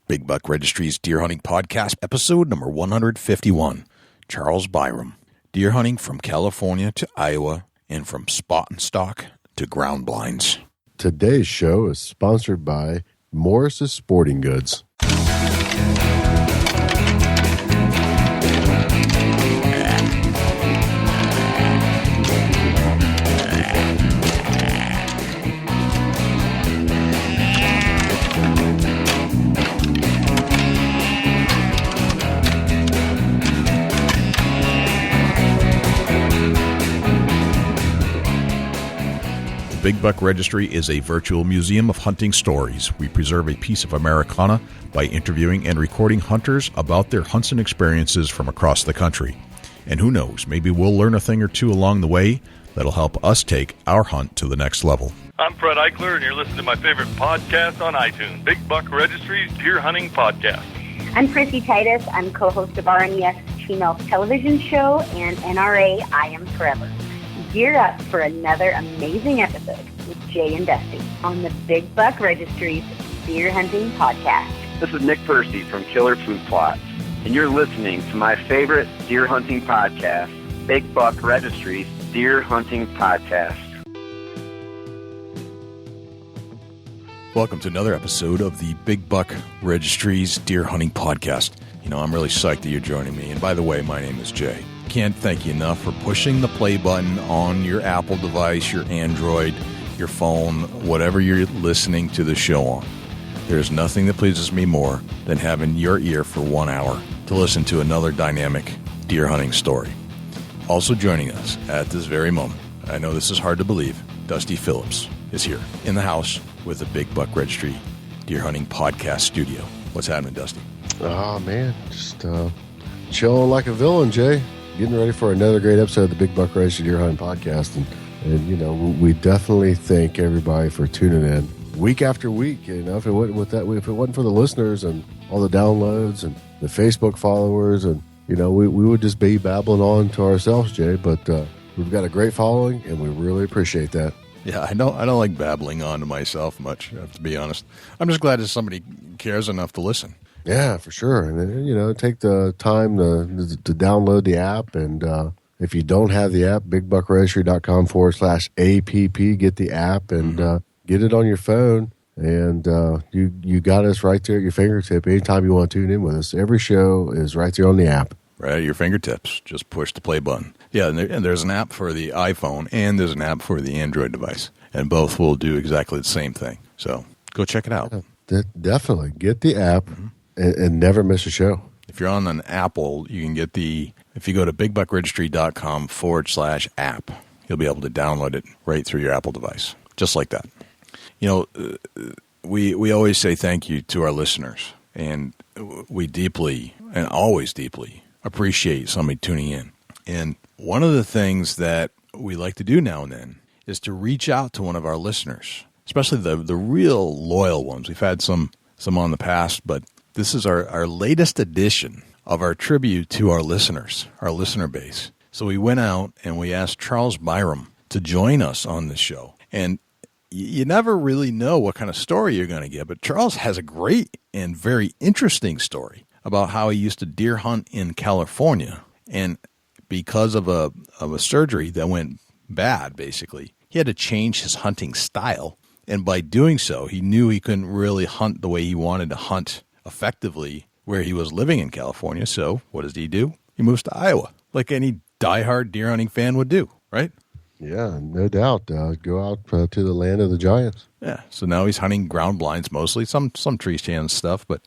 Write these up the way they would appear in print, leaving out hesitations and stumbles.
Big Buck Registry's Deer Hunting Podcast, episode number 151. Charles Byrum. Deer hunting from California to Iowa and from spot and stalk to ground blinds. Today's show is sponsored by Morris's Sporting Goods. Big Buck Registry is a virtual museum of hunting stories. We preserve a piece of Americana by interviewing and recording hunters about their hunts and experiences from across the country. And who knows, maybe we'll learn a thing or two along the way that'll help us take our hunt to the next level. I'm Fred Eichler, and you're listening to my favorite podcast on iTunes, Big Buck Registry's Deer Hunting Podcast. I'm Chrissy Titus. I'm co-host of RNES Female Television Show and NRA I Am Forever. Gear up for another amazing episode with Jay and Dusty on the Big Buck Registry's Deer Hunting Podcast. This is Nick Percy from Killer Food Plots, and you're listening to my favorite deer hunting podcast, Big Buck Registry's Deer Hunting Podcast. Welcome to another episode of the Big Buck Registry's Deer Hunting Podcast. You know, I'm really psyched that you're joining me. And by the way, my name is Jay. Can't thank you enough for pushing the play button on your Apple device, your Android, your phone, whatever you're listening to the show on. There's nothing that pleases me more than having your ear for 1 hour to listen to another dynamic deer hunting story. Also joining us at this very moment, I know this is hard to believe, Dusty Phillips is here in the house with the Big Buck Registry Deer Hunting Podcast studio. What's happening, Dusty? Oh, man, just chilling like a villain, Jay. Getting ready for another great episode of the Big Buck Registry Deer Hunting Podcast. And, you know, we definitely thank everybody for tuning in week after week. You know, if it wasn't for the listeners and all the downloads and the Facebook followers, and, you know, we would just be babbling on to ourselves, Jay. But we've got a great following, and we really appreciate that. Yeah, I don't like babbling on to myself much, I have to be honest. I'm just glad that somebody cares enough to listen. Yeah, for sure. And, you know, take the time to download the app. And if you don't have the app, bigbuckregistry.com/app, get the app and get it on your phone. And you got us right there at your fingertip anytime you want to tune in with us. Every show is right there on the app. Right at your fingertips. Just push the play button. Yeah, and there's an app for the iPhone and there's an app for the Android device. And both will do exactly the same thing. So go check it out. Definitely. Get the app. And never miss a show. If you're on an Apple, you can get if you go to bigbuckregistry.com/app, you'll be able to download it right through your Apple device. Just like that. You know, we always say thank you to our listeners. And we deeply and always deeply appreciate somebody tuning in. And one of the things that we like to do now and then is to reach out to one of our listeners, especially the real loyal ones. We've had some on the past, but this is our latest edition of our tribute to our listeners, our listener base. So we went out and we asked Charles Byrum to join us on this show. And you never really know what kind of story you're going to get, but Charles has a great and very interesting story about how he used to deer hunt in California. And because of a surgery that went bad, basically, he had to change his hunting style. And by doing so, he knew he couldn't really hunt the way he wanted to hunt effectively where he was living in California. So what does he do? He moves to Iowa, like any diehard deer hunting fan would do, right? Yeah, no doubt. Go out to the land of the giants. Yeah, so now he's hunting ground blinds mostly, some tree stand stuff, but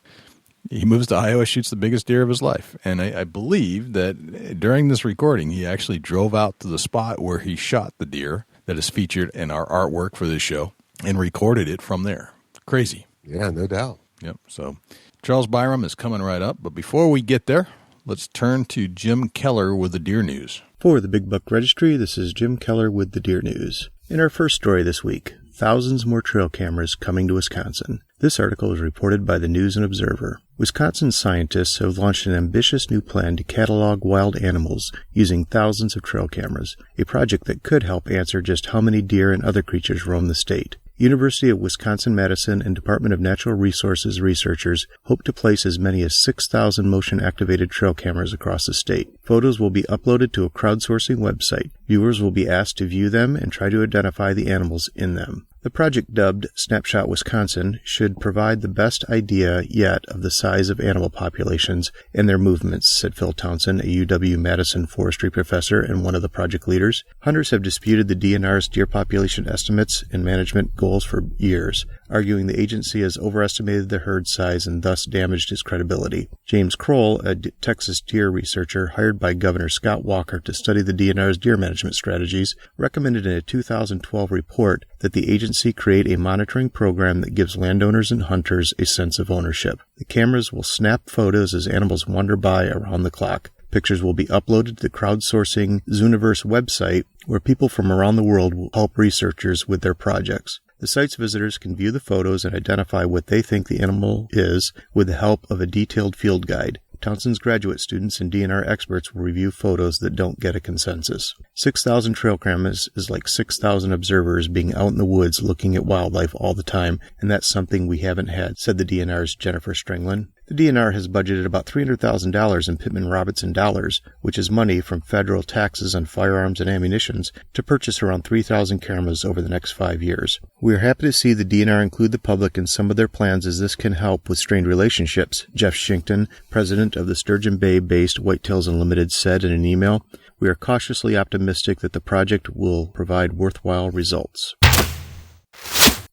he moves to Iowa, shoots the biggest deer of his life. And I believe that during this recording, he actually drove out to the spot where he shot the deer that is featured in our artwork for this show and recorded it from there. Crazy. Yeah, no doubt. Yep, so Charles Byrum is coming right up, but before we get there, let's turn to Jim Keller with the Deer News. For the Big Buck Registry, this is Jim Keller with the Deer News. In our first story this week, thousands more trail cameras coming to Wisconsin. This article is reported by the News and Observer. Wisconsin scientists have launched an ambitious new plan to catalog wild animals using thousands of trail cameras, a project that could help answer just how many deer and other creatures roam the state. University of Wisconsin-Madison and Department of Natural Resources researchers hope to place as many as 6,000 motion-activated trail cameras across the state. Photos will be uploaded to a crowdsourcing website. Viewers will be asked to view them and try to identify the animals in them. The project, dubbed Snapshot Wisconsin, should provide the best idea yet of the size of animal populations and their movements, said Phil Townsend, a UW-Madison forestry professor and one of the project leaders. Hunters have disputed the DNR's deer population estimates and management goals for years, arguing the agency has overestimated the herd size and thus damaged its credibility. James Kroll, a Texas deer researcher hired by Governor Scott Walker to study the DNR's deer management strategies, recommended in a 2012 report that the agency create a monitoring program that gives landowners and hunters a sense of ownership. The cameras will snap photos as animals wander by around the clock. Pictures will be uploaded to the crowdsourcing Zooniverse website, where people from around the world will help researchers with their projects. The site's visitors can view the photos and identify what they think the animal is with the help of a detailed field guide. Townsend's graduate students and DNR experts will review photos that don't get a consensus. 6,000 trail cameras is like 6,000 observers being out in the woods looking at wildlife all the time, and that's something we haven't had, said the DNR's Jennifer Strenglin. The DNR has budgeted about $300,000 in Pittman-Robertson dollars, which is money from federal taxes on firearms and ammunition, to purchase around 3,000 cameras over the next 5 years. We are happy to see the DNR include the public in some of their plans, as this can help with strained relationships, Jeff Shinkton, president of the Sturgeon Bay-based Whitetails Unlimited, said in an email. We are cautiously optimistic that the project will provide worthwhile results.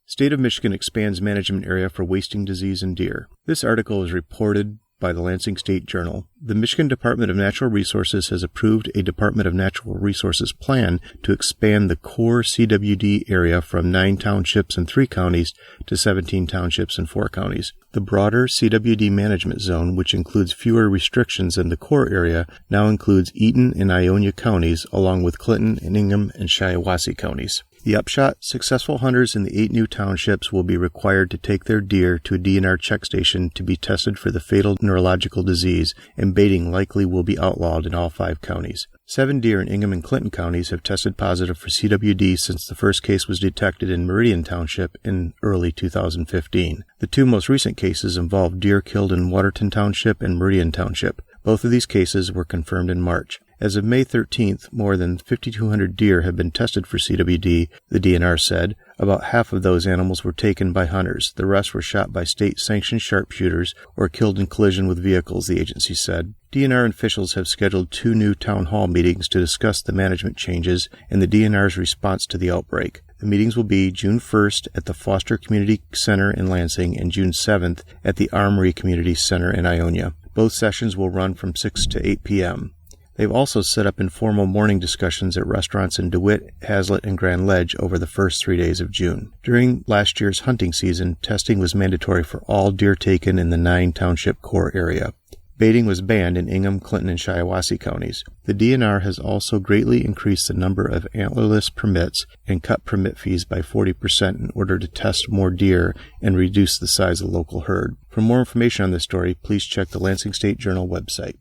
State of Michigan expands management area for wasting disease in deer. This article is reported by the Lansing State Journal. The Michigan Department of Natural Resources has approved a Department of Natural Resources plan to expand the core CWD area from 9 townships and 3 counties to 17 townships and 4 counties. The broader CWD management zone, which includes fewer restrictions than the core area, now includes Eaton and Ionia counties, along with Clinton and Ingham and Shiawassee counties. The upshot, successful hunters in the 8 new townships will be required to take their deer to a DNR check station to be tested for the fatal neurological disease, and baiting likely will be outlawed in all 5 counties. 7 deer in Ingham and Clinton counties have tested positive for CWD since the first case was detected in Meridian Township in early 2015. The 2 most recent cases involved deer killed in Waterton Township and Meridian Township. Both of these cases were confirmed in March. As of May 13th, more than 5,200 deer have been tested for CWD, the DNR said. About half of those animals were taken by hunters. The rest were shot by state-sanctioned sharpshooters or killed in collision with vehicles, the agency said. DNR officials have scheduled 2 new town hall meetings to discuss the management changes and the DNR's response to the outbreak. The meetings will be June 1st at the Foster Community Center in Lansing and June 7th at the Armory Community Center in Ionia. Both sessions will run from 6 to 8 p.m. They've also set up informal morning discussions at restaurants in DeWitt, Hazlitt, and Grand Ledge over the first 3 days of June. During last year's hunting season, testing was mandatory for all deer taken in the 9 township core area. Baiting was banned in Ingham, Clinton, and Shiawassee counties. The DNR has also greatly increased the number of antlerless permits and cut permit fees by 40% in order to test more deer and reduce the size of the local herd. For more information on this story, please check the Lansing State Journal website.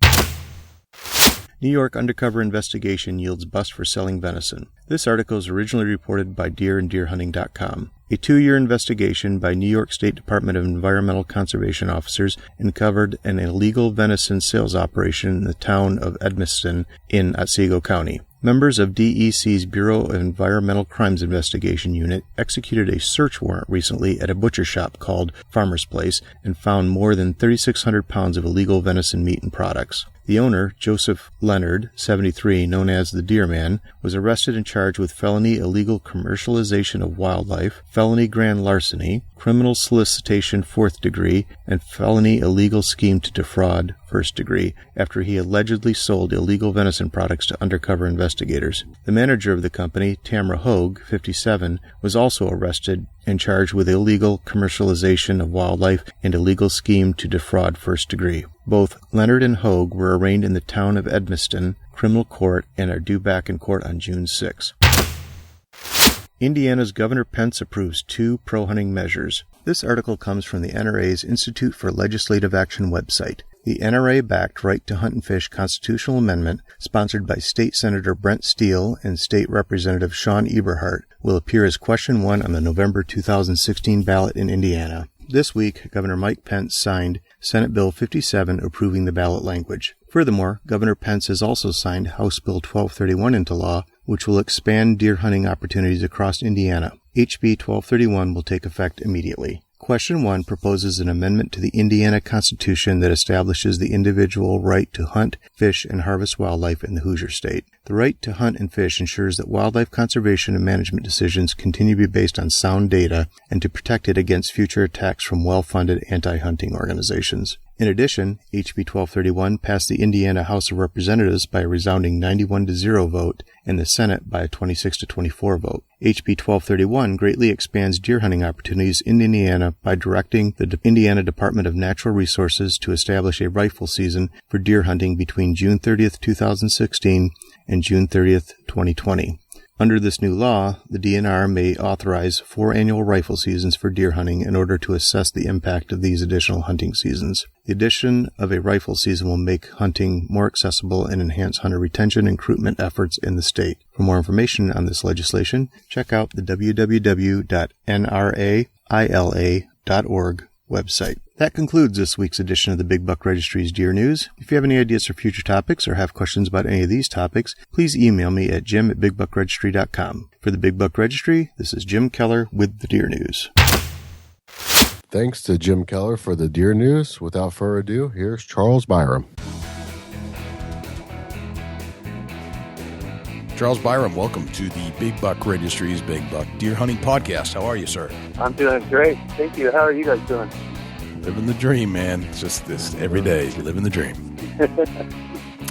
New York undercover investigation yields bust for selling venison. This article is originally reported by deeranddeerhunting.com. A 2-year investigation by New York State Department of Environmental Conservation officers uncovered an illegal venison sales operation in the town of Edmiston in Otsego County. Members of DEC's Bureau of Environmental Crimes Investigation Unit executed a search warrant recently at a butcher shop called Farmer's Place and found more than 3,600 pounds of illegal venison meat and products. The owner, Joseph Leonard, 73, known as the Deer Man, was arrested and charged with felony illegal commercialization of wildlife, felony grand larceny, criminal solicitation 4th degree, and felony illegal scheme to defraud 1st degree after he allegedly sold illegal venison products to undercover investigators. The manager of the company, Tamara Hogue, 57, was also arrested and charged with illegal commercialization of wildlife and illegal scheme to defraud 1st degree. Both Leonard and Hogue were arraigned in the town of Edmiston criminal court and are due back in court on June 6. Indiana's Governor Pence approves 2 pro-hunting measures. This article comes from the NRA's Institute for Legislative Action website. The NRA-backed Right to Hunt and Fish constitutional amendment, sponsored by State Senator Brent Steele and State Representative Sean Eberhart, will appear as question 1 on the November 2016 ballot in Indiana. This week, Governor Mike Pence signed Senate Bill 57 approving the ballot language. Furthermore, Governor Pence has also signed House Bill 1231 into law, which will expand deer hunting opportunities across Indiana. HB 1231 will take effect immediately. Question 1 proposes an amendment to the Indiana Constitution that establishes the individual right to hunt, fish, and harvest wildlife in the Hoosier State. The right to hunt and fish ensures that wildlife conservation and management decisions continue to be based on sound data and to protect it against future attacks from well-funded anti-hunting organizations. In addition, HB 1231 passed the Indiana House of Representatives by a resounding 91-0 vote and the Senate by a 26-24 vote. HB 1231 greatly expands deer hunting opportunities in Indiana by directing the Indiana Department of Natural Resources to establish a rifle season for deer hunting between June 30th, 2016 and June 30th, 2020. Under this new law, the DNR may authorize 4 annual rifle seasons for deer hunting in order to assess the impact of these additional hunting seasons. The addition of a rifle season will make hunting more accessible and enhance hunter retention and recruitment efforts in the state. For more information on this legislation, check out the www.nraila.org website. That concludes this week's edition of the Big Buck Registry's Deer News. If you have any ideas for future topics or have questions about any of these topics, please email me at jim@bigbuckregistry.com. For the Big Buck Registry, this is Jim Keller with the Deer News. Thanks to Jim Keller for the Deer News. Without further ado, here's Charles Byrum. Charles Byrum, welcome to the Big Buck Registry's Big Buck Deer Hunting Podcast. How are you, sir? I'm doing great. Thank you. How are you guys doing? Living the dream, man. It's just this every day, living the dream.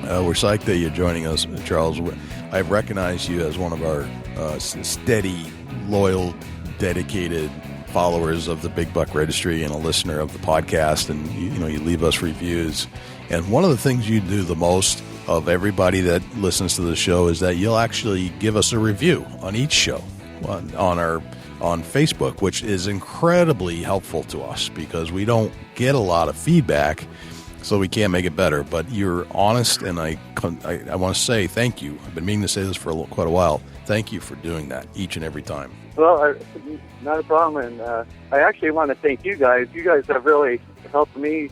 We're psyched that you're joining us, Charles. I've recognized you as one of our steady, loyal, dedicated followers of the Big Buck Registry and a listener of the podcast, and you leave us reviews. And one of the things you do the most of everybody that listens to the show is that you'll actually give us a review on each show on Facebook, which is incredibly helpful to us because we don't get a lot of feedback, so we can't make it better. But you're honest, and I want to say thank you. I've been meaning to say this for quite a while. Thank you for doing that each and every time. Well, not a problem, and I actually want to thank you guys. You guys have really helped me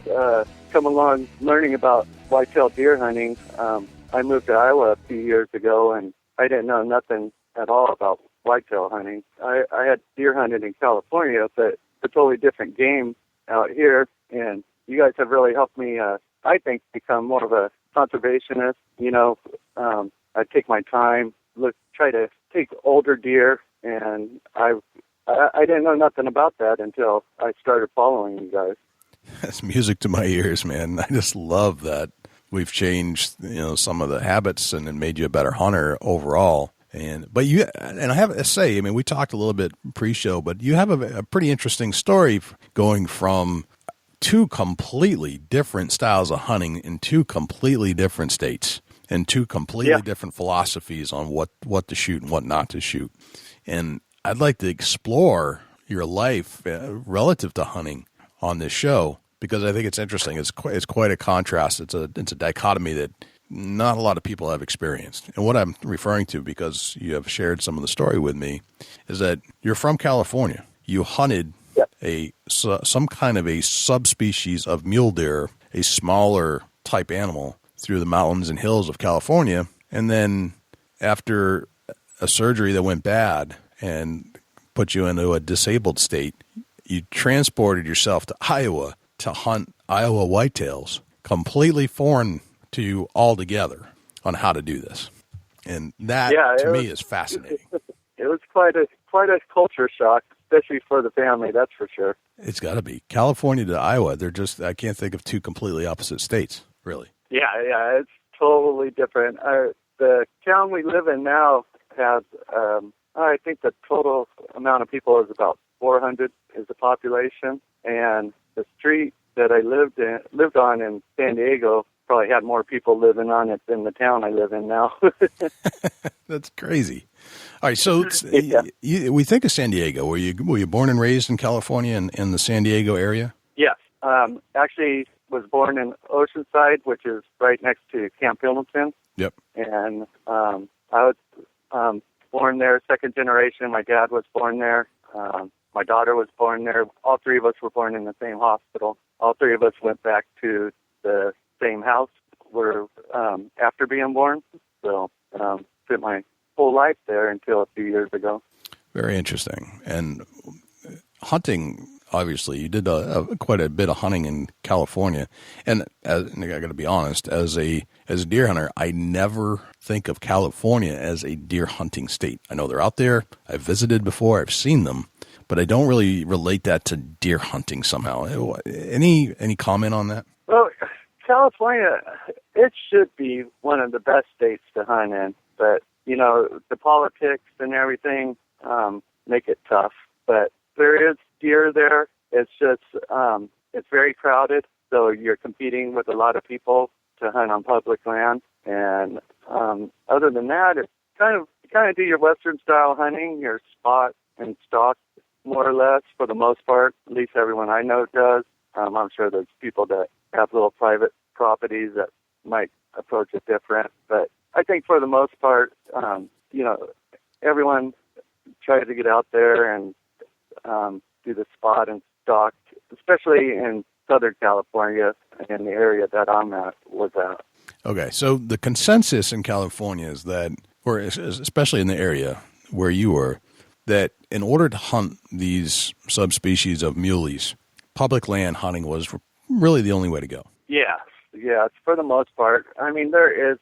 come along learning about whitetail deer hunting. I moved to Iowa a few years ago, and I didn't know nothing at all about whitetail hunting. I had deer hunted in California, but a totally different game out here, and you guys have really helped me, I think, become more of a conservationist. I take my time, try to take older deer, and I didn't know nothing about that until I started following you guys. That's music to my ears, man. I just love that we've changed, some of the habits and made you a better hunter overall. But I have to say, we talked a little bit pre-show, but you have a pretty interesting story going from 2 completely different styles of hunting in 2 completely different states and 2 completely different philosophies on what to shoot and what not to shoot. And I'd like to explore your life relative to hunting on this show because I think it's interesting. It's quite a contrast. It's a dichotomy that not a lot of people have experienced. And what I'm referring to, because you have shared some of the story with me, is that you're from California. You hunted some kind of a subspecies of mule deer, a smaller type animal, through the mountains and hills of California. And then after a surgery that went bad and put you into a disabled state, you transported yourself to Iowa to hunt Iowa whitetails, completely foreign to you altogether on how to do this. And that, to me, is fascinating. It was quite a culture shock, especially for the family, that's for sure. It's got to be. California to Iowa, I can't think of 2 completely opposite states, really. Yeah, it's totally different. The town we live in now has, I think the total amount of people is about 400 is the population, and the street that I lived on in San Diego probably had more people living on it than the town I live in now. That's crazy. All right, so we think of San Diego. Were you born and raised in California in the San Diego area? Yes. Actually was born in Oceanside, which is right next to Camp Pendleton. Yep. And I was born there, second generation. My dad was born there. My daughter was born there. All three of us were born in the same hospital. All three of us went back to the same house after being born. So spent my whole life there until a few years ago. Very interesting. And hunting, obviously, you did quite a bit of hunting in California. And I got to be honest, as a deer hunter, I never think of California as a deer hunting state. I know they're out there. I've visited before. I've seen them. But I don't really relate that to deer hunting somehow. Any comment on that? Well, California, it should be one of the best states to hunt in. But, you know, the politics and everything make it tough. But there is deer there. It's just, it's very crowded. So you're competing with a lot of people to hunt on public land. And other than that, it's you kind of do your Western style hunting, your spot and stalk, more or less, for the most part. At least everyone I know does. I'm sure there's people that have little private properties that might approach it different. But I think for the most part, you know, everyone tries to get out there and do the spot and stalk, especially in Southern California, in the area that I'm at, was at. Okay, so the consensus in California is that, or especially in the area where you were, that in order to hunt these subspecies of muleys, public land hunting was really the only way to go. Yes, for the most part. I mean, there is,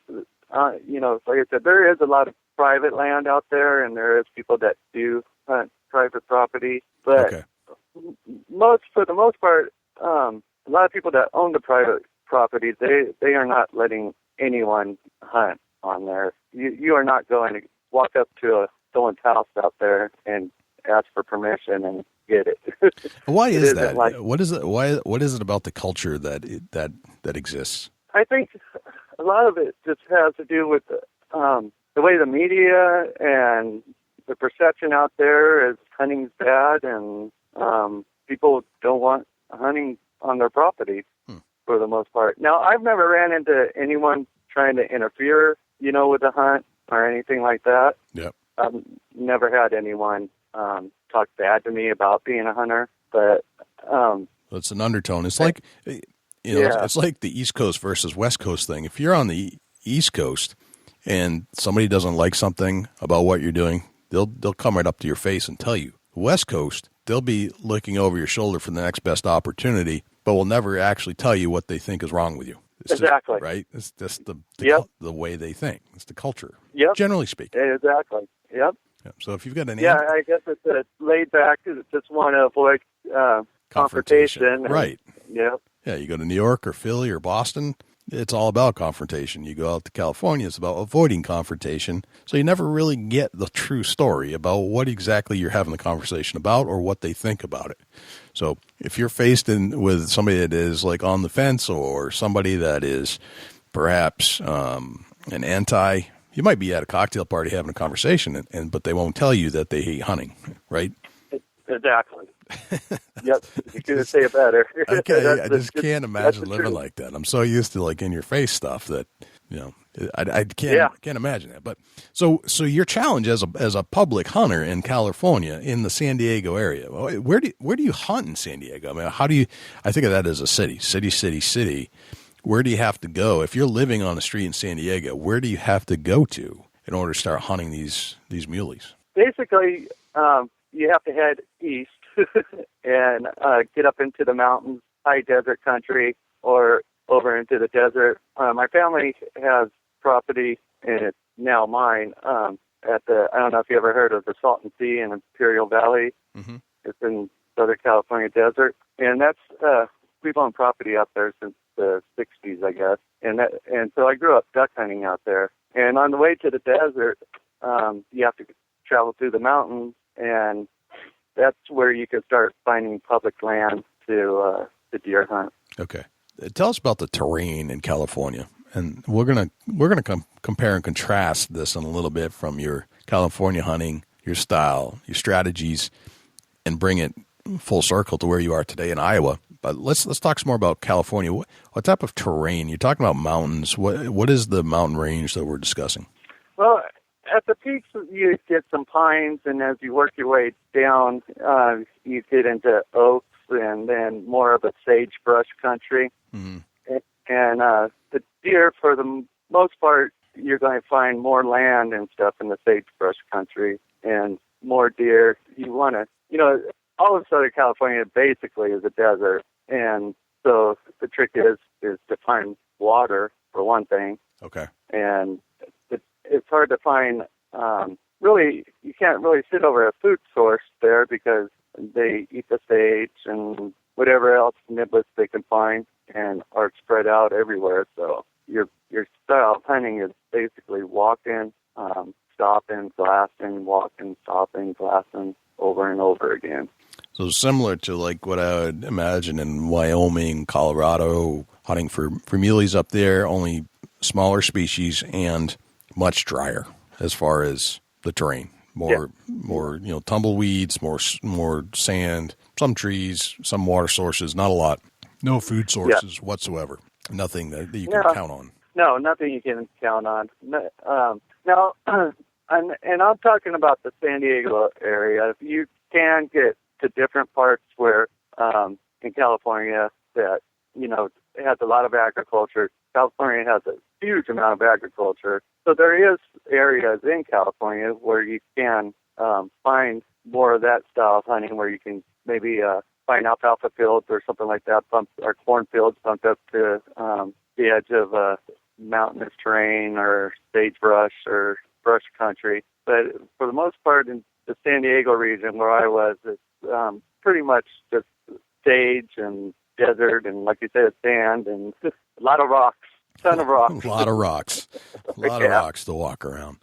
you know, like I said, there is a lot of private land out there, and there is people that do hunt private property. But for the most part, a lot of people that own the private property, they are not letting anyone hunt on there. You are not going to walk up to someone's house out there and ask for permission and get it. Why is that? What is it? What is it about the culture that exists? I think a lot of it just has to do with the way the media and the perception out there is hunting's bad, and people don't want hunting on their property for the most part. Now, I've never ran into anyone trying to interfere, you know, with the hunt or anything like that. Yep. I've never had anyone talk bad to me about being a hunter, but it's an undertone. It's like, you know, it's like the East Coast versus West Coast thing. If you're on the East Coast and somebody doesn't like something about what you're doing, they'll come right up to your face and tell you. West Coast, they'll be looking over your shoulder for the next best opportunity, but will never actually tell you what they think is wrong with you. It's exactly. Just, right? It's just the way they think. It's the culture. Yep. Generally speaking. Exactly. Yep. So if you've got an I guess it's a laid back, just want to avoid confrontation. Right. Yep. Yeah, you go to New York or Philly or Boston, it's all about confrontation. You go out to California, it's about avoiding confrontation. So you never really get the true story about what exactly you're having the conversation about or what they think about it. So if you're faced with somebody that is like on the fence or somebody that is perhaps an anti, you might be at a cocktail party having a conversation, but they won't tell you that they hate hunting, right? Exactly. Yep, you couldn't say it better. I just can't imagine living like that. I'm so used to like in your face stuff that, you know, I can't imagine that. But so your challenge as a public hunter in California in the San Diego area, where do you hunt in San Diego? I mean, I think of that as a city. Where do you have to go if you're living on a street in San Diego? Where do you have to go to in order to start hunting these muleys? Basically, you have to head east and get up into the mountains, high desert country, or over into the desert. My family has property, and it's now mine, at I don't know if you ever heard of the Salton Sea in Imperial Valley. Mm-hmm. It's in Southern California desert. And that's, we've owned property up there since the 60s, I guess. And so I grew up duck hunting out there. And on the way to the desert, you have to travel through the mountains, and that's where you can start finding public land to deer hunt. Okay, tell us about the terrain in California, and we're gonna compare and contrast this in a little bit from your California hunting, your style, your strategies, and bring it full circle to where you are today in Iowa. But let's talk some more about California. What type of terrain? You're talking about mountains. What is the mountain range that we're discussing? Well, at the peaks, you get some pines, and as you work your way down, you get into oaks and then more of a sagebrush country. Mm-hmm. And the deer, for the most part, you're going to find more land and stuff in the sagebrush country and more deer. You want to, all of Southern California basically is a desert. And so the trick is to find water, for one thing. Okay. And it's hard to find, really, you can't really sit over a food source there because they eat the sage and whatever else niblets they can find and are spread out everywhere. So your style of hunting is basically walking, stopping, glassing, walking, stopping, glassing over and over again. So similar to like what I would imagine in Wyoming, Colorado, hunting for muleys up there, only smaller species and much drier as far as the terrain. More tumbleweeds, more sand, some trees, some water sources, not a lot. No food sources whatsoever. Nothing that you can count on. No, nothing you can count on. Now, and I'm talking about the San Diego area. You can get to different parts where in California that, it has a lot of agriculture. California has a huge amount of agriculture. So there is areas in California where you can find more of that style of hunting where you can maybe find alfalfa fields or something like that, or cornfields bumped up to the edge of mountainous terrain or sagebrush or brush country. But for the most part, in the San Diego region where I was, it's pretty much just sage and desert and, like you said, sand and just a lot of rocks, ton of rocks. A lot of rocks. A lot of rocks to walk around.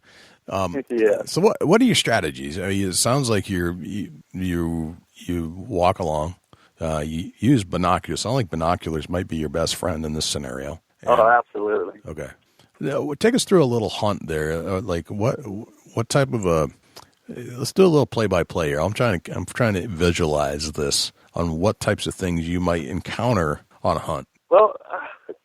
Yeah. So what are your strategies? I mean, it sounds like you walk along. You use binoculars. It sounds like binoculars might be your best friend in this scenario. Oh, absolutely. Okay. Now, take us through a little hunt there. Like what type of a? Let's do a little play-by-play here. I'm trying to visualize this on what types of things you might encounter on a hunt. Well,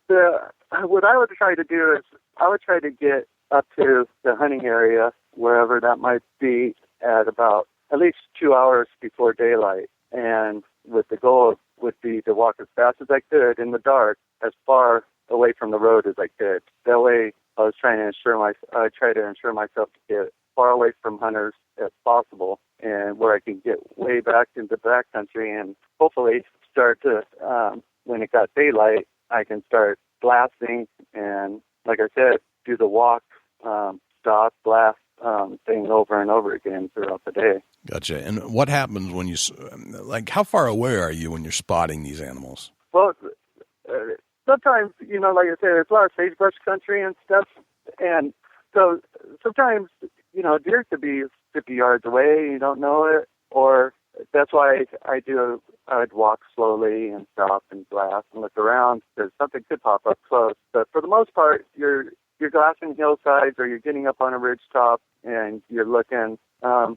what I would try to do is I would try to get up to the hunting area, wherever that might be, at about at least 2 hours before daylight. And with the goal would be to walk as fast as I could in the dark, as far away from the road as I could. That way, I try to ensure myself to get far away from hunters as possible, and where I can get way back into the backcountry and hopefully start to, when it got daylight, I can start blasting and, like I said, do the walk, stop, blast thing over and over again throughout the day. Gotcha. And what happens when you, how far away are you when you're spotting these animals? Well, sometimes, like I said, there's a lot of sagebrush country and stuff, and so sometimes, deer could be 50 yards away, you don't know it, or that's why I'd walk slowly and stop and blast and look around because something could pop up close. But for the most part, you're glassing hillsides or you're getting up on a ridge top and you're looking, 400,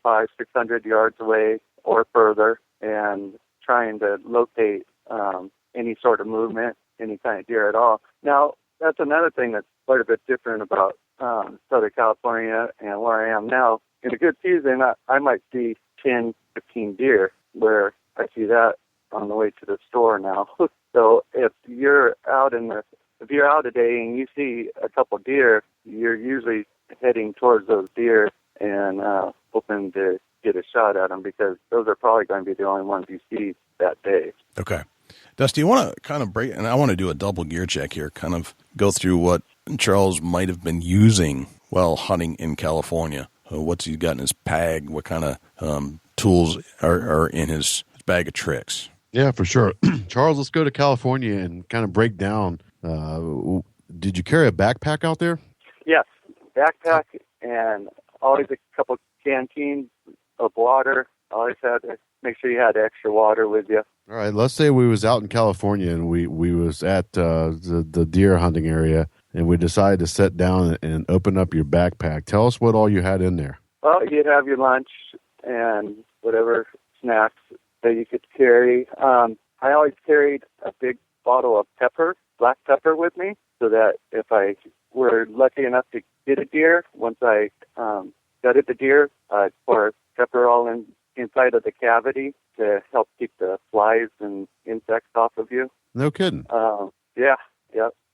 500, 600 yards away or further and trying to locate any sort of movement, any kind of deer at all. Now, that's another thing that's quite a bit different about Southern California and where I am now. In a good season, I might see 10, 15 deer, where I see that on the way to the store now. So if you're out today and you see a couple deer, you're usually heading towards those deer and hoping to get a shot at them because those are probably going to be the only ones you see that day. Okay. Dusty, you want to kind of break, and I want to do a double gear check here, kind of go through what Charles might have been using while hunting in California. What's he got in his bag? What kind of tools are in his bag of tricks? Yeah, for sure. Charles, let's go to California and kind of break down. Did you carry a backpack out there? Yes, backpack and always a couple canteens of water. Always had to make sure you had extra water with you. All right, let's say we was out in California and we was at the deer hunting area and we decided to sit down and open up your backpack. Tell us what all you had in there. Well, you'd have your lunch and whatever snacks that you could carry. I always carried a big bottle of pepper, black pepper with me so that if I were lucky enough to get a deer, once I gutted the deer, I'd pour pepper all inside of the cavity to help keep the flies and insects off of you. No kidding. Yeah.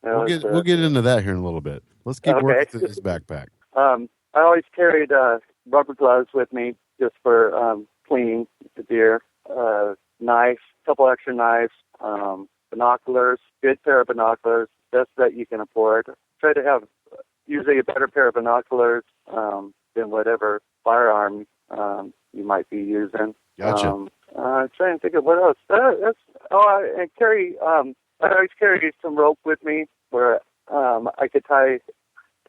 We'll get into that here in a little bit. Let's keep working through this backpack. I always carried rubber gloves with me just for cleaning the deer. Knife, couple extra knives, binoculars, good pair of binoculars, best that you can afford. Try to have usually a better pair of binoculars than whatever firearm you might be using. Gotcha. I'm trying to think of what else. I always carry some rope with me where I could tie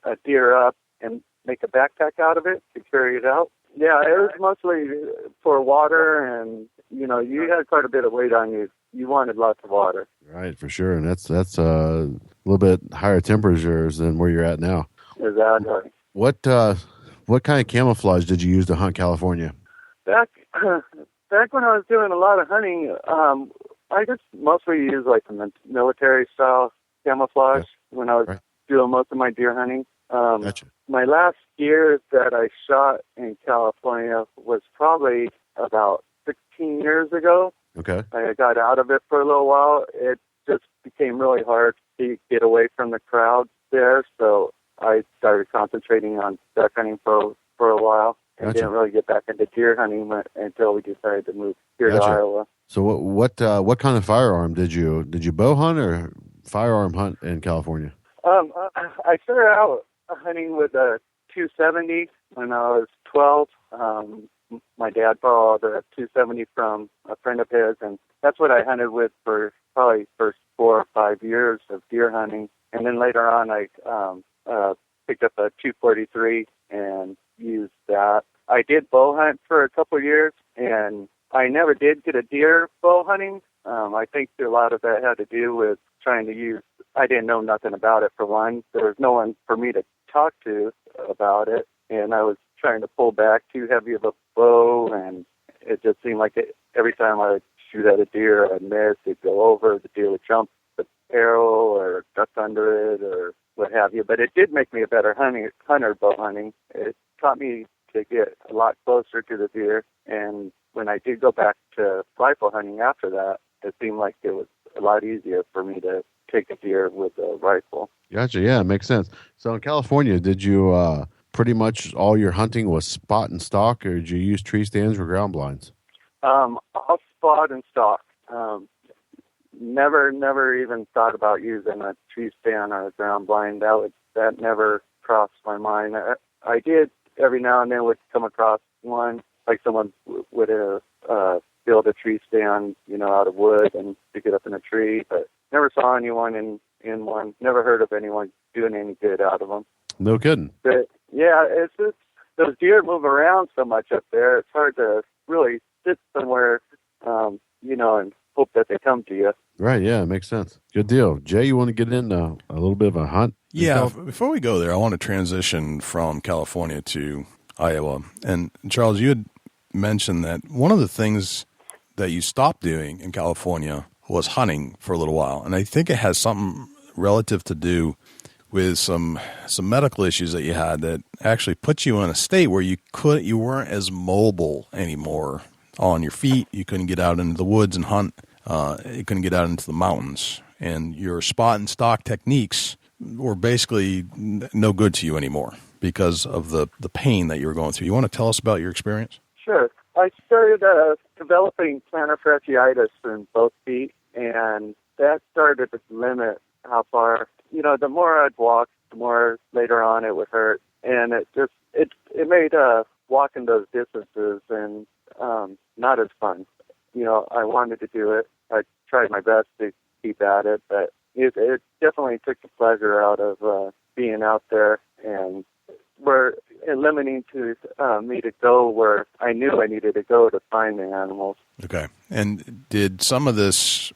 a deer up and make a backpack out of it to carry it out. Yeah, it was mostly for water, and you had quite a bit of weight on you. You wanted lots of water. Right, for sure, and that's a little bit higher temperatures than where you're at now. Exactly. What kind of camouflage did you use to hunt California? Back when I was doing a lot of hunting, I just mostly used like the military style camouflage when I was doing most of my deer hunting. Gotcha. My last deer that I shot in California was probably about 16 years ago. Okay. I got out of it for a little while. It just became really hard to get away from the crowd there, so I started concentrating on duck hunting for a while and didn't really get back into deer hunting until we decided to move here to Iowa. So what kind of firearm did you bow hunt or firearm hunt in California? I started out hunting with a 270 when I was 12. My dad borrowed a 270 from a friend of his, and that's what I hunted with for probably first 4 or 5 years of deer hunting. And then later on, I picked up a 243 and used that. I did bow hunt for a couple of years, and I never did get a deer bow hunting. I think a lot of that had to do with trying to use. I didn't know nothing about it, for one. There was no one for me to talk to about it, and I was trying to pull back too heavy of a bow, and it just seemed like every time I would shoot at a deer, I'd miss. It'd go over. The deer would jump the arrow or duck under it or what have you. But it did make me a better hunter bow hunting. It taught me to get a lot closer to the deer, and when I did go back to rifle hunting after that, it seemed like it was a lot easier for me to take a deer with a rifle. Gotcha. Yeah, it makes sense. So in California, did you pretty much all your hunting was spot and stalk, or did you use tree stands or ground blinds? All spot and stalk. Never even thought about using a tree stand or a ground blind. That never crossed my mind. I did every now and then would come across one, like someone would build a tree stand, out of wood and stick it up in a tree, but never saw anyone in one. Never heard of anyone doing any good out of them. No kidding. But yeah, it's just those deer move around so much up there. It's hard to really sit somewhere, and hope that they come to you. Right. Yeah, it makes sense. Good deal. Jay, you want to get in a little bit of a hunt? Yeah. Before we go there, I want to transition from California to Iowa. And Charles, you had mentioned that one of the things that you stopped doing in California was hunting for a little while. And I think it has something relative to do with some medical issues that you had that actually put you in a state where you weren't as mobile anymore on your feet. You couldn't get out into the woods and hunt. You couldn't get out into the mountains. And your spot and stalk techniques were basically no good to you anymore because of the pain that you were going through. You want to tell us about your experience? Sure. I started developing plantar fasciitis in both feet, and that started to limit how far. The more I'd walk, the more later on it would hurt, and it made walking those distances and not as fun. I wanted to do it. I tried my best to keep at it, but it definitely took the pleasure out of being out there, and were limiting to me to go where I knew I needed to go to find the animals. Okay. And did some of this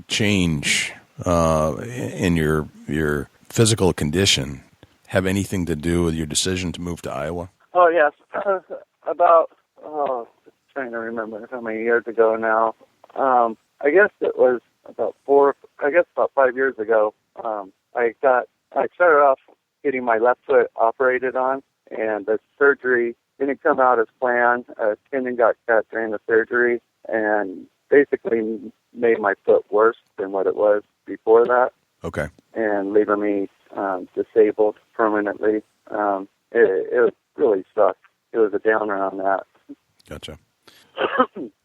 change in your physical condition have anything to do with your decision to move to Iowa? Oh, yes. About, trying to remember how many years ago now. I guess it was about 5 years ago. I started off getting my left foot operated on, and the surgery didn't come out as planned. A tendon got cut during the surgery, and basically made my foot worse than what it was before that. Okay. And leaving me disabled permanently. It really sucked. It was a downer on that. Gotcha.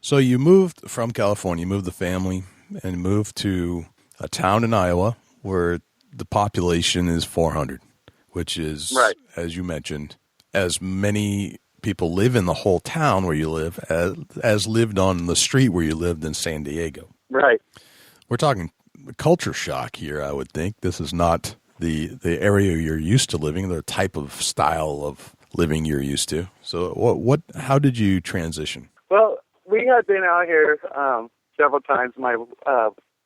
So you moved from California, you moved the family, and moved to a town in Iowa where the population is 400, which is, right, as you mentioned, as many people live in the whole town where you live as lived on the street where you lived in San Diego. Right. We're talking culture shock here, I would think. This is not the area you're used to living, the type of style of living you're used to. So how did you transition? Well, we had been out here several times. My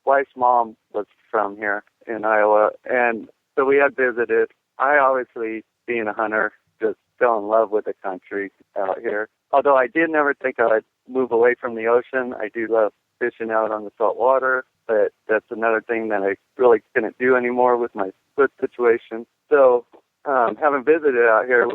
wife's mom was from here in Iowa, and so we had visited. I obviously, being a hunter, just fell in love with the country out here. Although I did never think I'd move away from the ocean. I do love fishing out on the salt water, but that's another thing that I really couldn't do anymore with my foot situation. So having visited out here,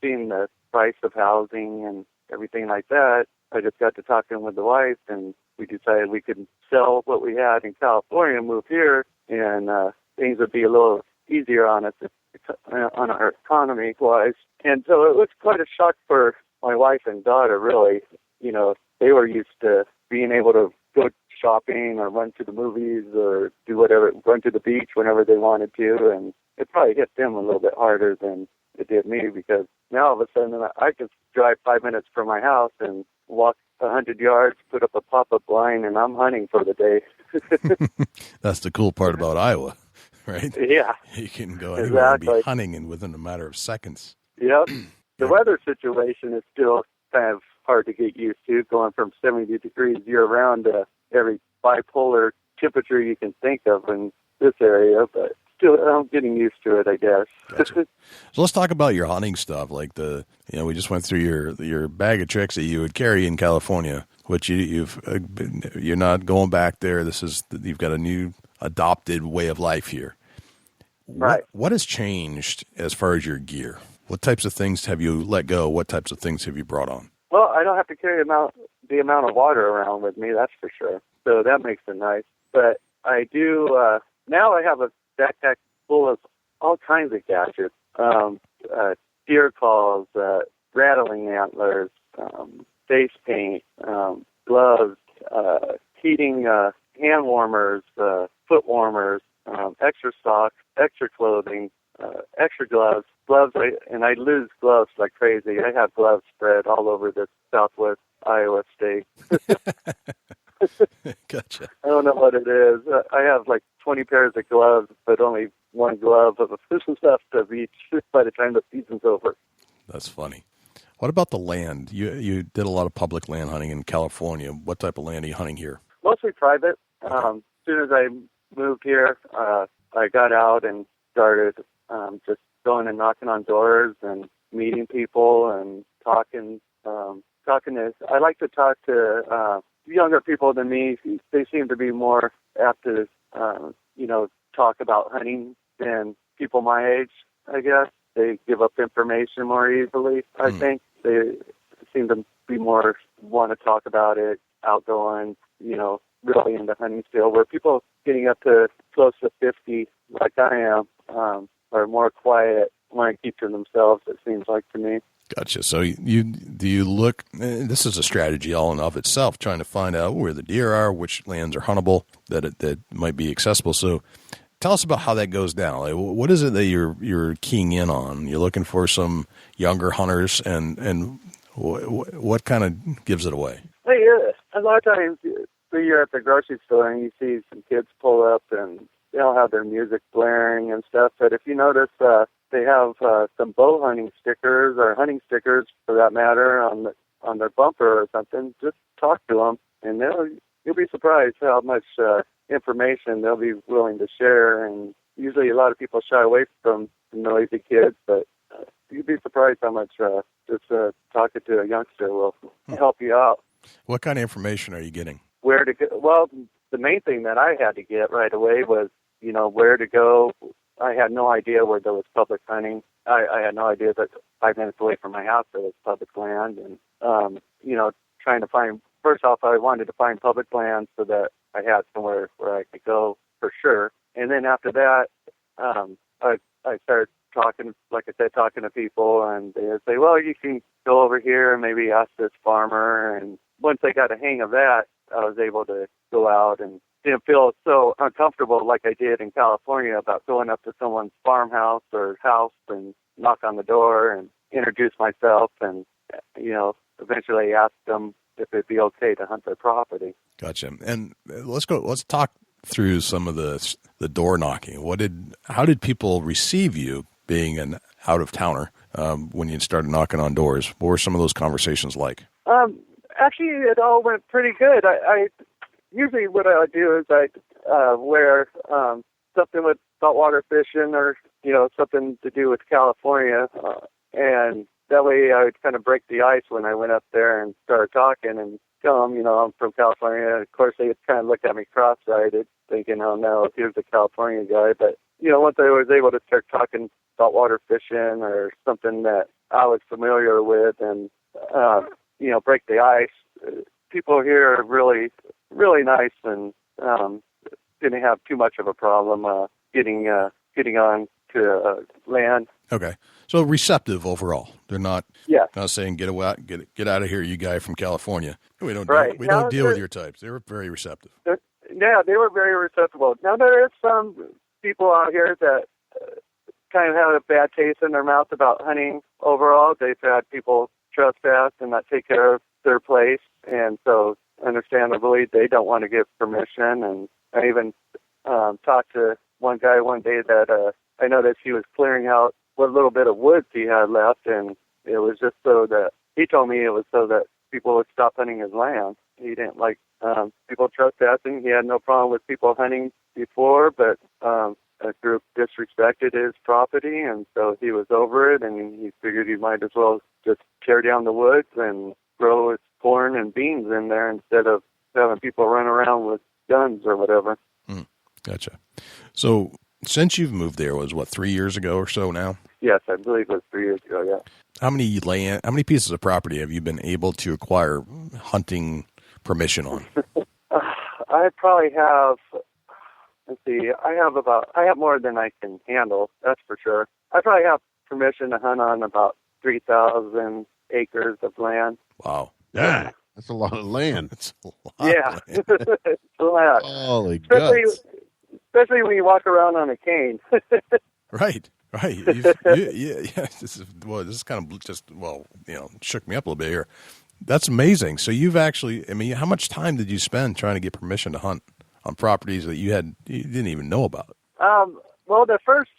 seeing the price of housing and everything like that, I just got to talking with the wife, and we decided we could sell what we had in California and move here, and things would be a little easier on us, on our economy-wise. And so it was quite a shock for my wife and daughter, really. They were used to being able to go shopping or run to the movies or do whatever, run to the beach whenever they wanted to, and it probably hit them a little bit harder than it did me, because now all of a sudden I could drive 5 minutes from my house and walk 100 yards, put up a pop-up line, and I'm hunting for the day. That's the cool part about Iowa, right? Yeah. You can go anywhere and Exactly. be hunting within a matter of seconds. Yep. The weather situation is still kind of hard to get used to, going from 70 degrees year-round to every bipolar temperature you can think of in this area, but still, I'm getting used to it, I guess. Gotcha. So let's talk about your hunting stuff. Like we just went through your bag of tricks that you would carry in California, which you're not going back there. You've got a new adopted way of life here. Right. What has changed as far as your gear? What types of things have you let go? What types of things have you brought on? Well, I don't have to carry the amount of water around with me, that's for sure. So that makes it nice. But I do, now I have a backpack full of all kinds of gadgets, deer calls, rattling antlers, face paint, gloves, heating hand warmers, foot warmers, extra socks, extra clothing, extra gloves, and I lose gloves like crazy. I have gloves spread all over the southwest Iowa state. Gotcha. I don't know what it is. I have like 20 pairs of gloves, but only one glove of left of each by the time the season's over. That's funny. What about the land? You did a lot of public land hunting in California. What type of land are you hunting here? Mostly private. As soon as I moved here, I got out and started just going and knocking on doors and meeting people and talking. I like to talk to younger people than me. They seem to be more apt to, talk about hunting than people my age, I guess. They give up information more easily, I think. They seem to be more want to talk about it, outgoing, really into hunting still, where people getting up to close to 50, like I am, are more quiet, want to keep to themselves, it seems like to me. Gotcha. So do you look, this is a strategy all in of itself, trying to find out where the deer are, which lands are huntable, that might be accessible. So tell us about how that goes down. Like, what is it that you're keying in on? You're looking for some younger hunters, and what kind of gives it away? Hey, a lot of times you're at the grocery store and you see some kids pull up and they'll have their music blaring and stuff. But if you notice, they have some bow hunting stickers or hunting stickers, for that matter, on their bumper or something. Just talk to them, and you'll be surprised how much information they'll be willing to share. And usually, a lot of people shy away from noisy kids, but you'd be surprised how much just talking to a youngster will help you out. What kind of information are you getting? Where to go? Well, the main thing that I had to get right away was, where to go. I had no idea where there was public hunting. I had no idea that 5 minutes away from my house there was public land. And, trying to find, first off, I wanted to find public land so that I had somewhere where I could go for sure. And then after that, I started talking to people, and they would say, well, you can go over here and maybe ask this farmer. And once I got a hang of that, I was able to go out and didn't feel so uncomfortable like I did in California about going up to someone's farmhouse or house and knock on the door and introduce myself and, eventually ask them if it'd be okay to hunt their property. Gotcha. And let's talk through some of the door knocking. How did people receive you being an out-of-towner when you started knocking on doors? What were some of those conversations like? Actually, it all went pretty good. I usually what I would do is I wear something with saltwater fishing or, something to do with California, and that way I would kind of break the ice when I went up there and started talking and tell them, I'm from California. Of course, they kind of looked at me cross-eyed, thinking, oh, no, here's the California guy. But, once I was able to start talking saltwater fishing or something that I was familiar with and, break the ice, people here are really, really nice and didn't have too much of a problem getting on to land. Okay, so receptive overall. They're not saying get out of here, you guy from California. We don't deal with your types. They were very receptive. Yeah, they were very receptive. Now there is some people out here that kind of have a bad taste in their mouth about hunting overall. They've had people trespass and not take care of their place, and so understandably they don't want to give permission. And I even talked to one guy one day that I noticed he was clearing out what little bit of woods he had left, and it was just so that he told me it was so that people would stop hunting his land. He didn't like people trespassing. He had no problem with people hunting before, but a group disrespected his property, and so he was over it, and he figured he might as well just tear down the woods and grow his corn and beans in there instead of having people run around with guns or whatever. Gotcha. So since you've moved there, was 3 years ago or so now? Yes, I believe it was 3 years ago, yeah. How many pieces of property have you been able to acquire hunting permission on? I probably have, I have more than I can handle, that's for sure. I probably have permission to hunt on about 3,000 acres of land. Wow. Yeah. That's a lot of land. That's a lot. Yeah. It's a lot. Holy guts. Especially when you walk around on a cane. Right. This is kind of just, shook me up a little bit here. That's amazing. So you've actually, how much time did you spend trying to get permission to hunt on properties that you didn't even know about? Well, the first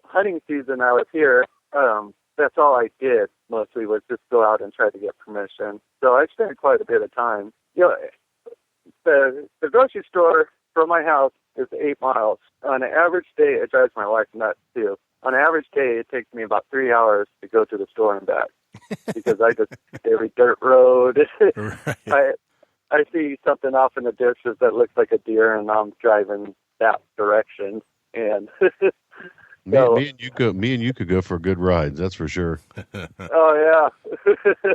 hunting season I was here, that's all I did mostly was just go out and try to get permission. So I spent quite a bit of time. The grocery store from my house is 8 miles. On an average day, it drives my wife nuts too. On an average day, it takes me about 3 hours to go to the store and back because I just every dirt road. Right. I see something off in the distance that looks like a deer, and I'm driving that direction. And me and you could go for good rides. That's for sure. Oh yeah,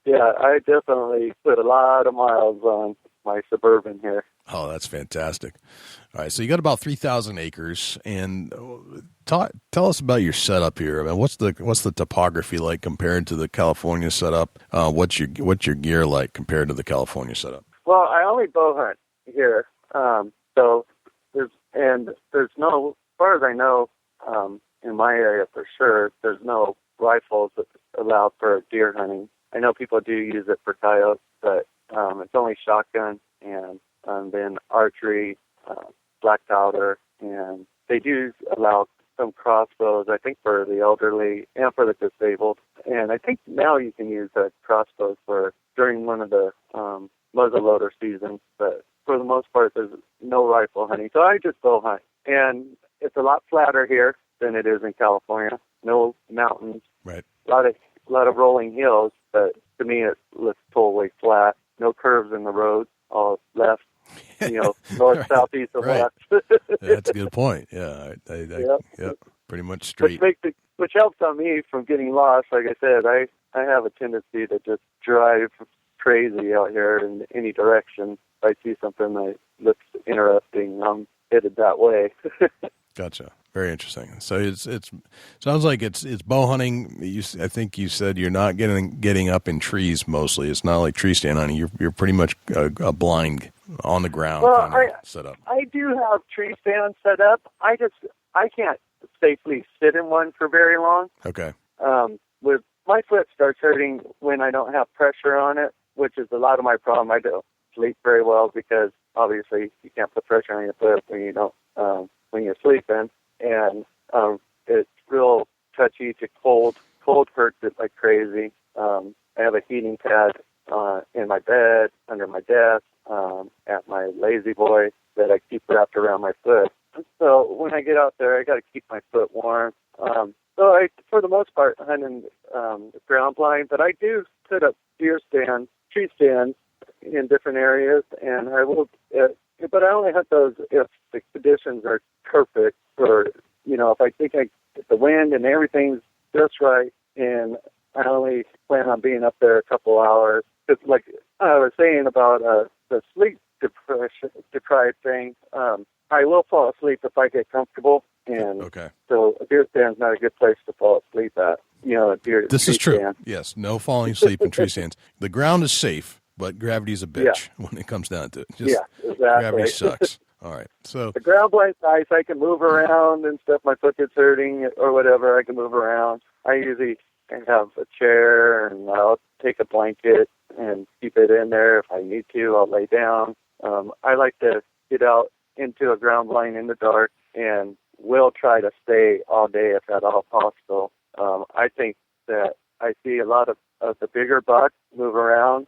yeah. I definitely put a lot of miles on my Suburban here. Oh, that's fantastic. All right, so you got about 3,000 acres, and tell us about your setup here. What's the topography like compared to the California setup? What's your gear like compared to the California setup? Well, I only bow hunt here, so there's no, as far as I know, in my area for sure, there's no rifles that's allowed for deer hunting. I know people do use it for coyotes, but it's only shotgun and then archery, black powder, and they do allow some crossbows, I think, for the elderly and for the disabled. And I think now you can use crossbows during one of the muzzleloader seasons, but for the most part, there's no rifle hunting. So I just bow hunt, and it's a lot flatter here than it is in California. No mountains, right? A lot of rolling hills, but to me it looks totally flat. No curves in the road, all left north, south, east, or right. west. That's a good point. Yeah, yep, pretty much straight. Which helps on me from getting lost. Like I said, I have a tendency to just drive crazy out here in any direction. If I see something that looks interesting, I'm headed that way. Gotcha. Very interesting. So it's sounds like it's bow hunting. I think you said you're not getting up in trees mostly. It's not like tree stand hunting. You're pretty much a blind on the ground kind of set up. I do have tree stands set up. I can't safely sit in one for very long. Okay. With my foot starts hurting when I don't have pressure on it, which is a lot of my problem. I don't sleep very well because obviously you can't put pressure on your foot when you don't when you're sleeping, and it's real touchy to cold. Cold hurts it like crazy. I have a heating pad in my bed, under my desk, at my lazy boy that I keep wrapped around my foot. So when I get out there, I got to keep my foot warm. So I, for the most part, hunt in the ground blind, but I do put up deer stands, tree stands in different areas, and I will. But I only hunt those if the conditions are perfect, or if I think if the wind and everything's just right, and I only plan on being up there a couple hours. It's like I was saying about the sleep deprived thing. I will fall asleep if I get comfortable, and so a deer stand's not a good place to fall asleep at. This is true. Stand. Yes, no falling asleep in tree stands. The ground is safe, but gravity's a bitch when it comes down to it. Exactly. Gravity sucks. All right. So the ground blind's nice. I can move around and stuff. My foot gets hurting or whatever. I can move around. I usually have a chair, and I'll take a blanket and keep it in there. If I need to, I'll lay down. I like to get out into a ground blind in the dark, and will try to stay all day if at all possible. I think that I see a lot of the bigger bucks move around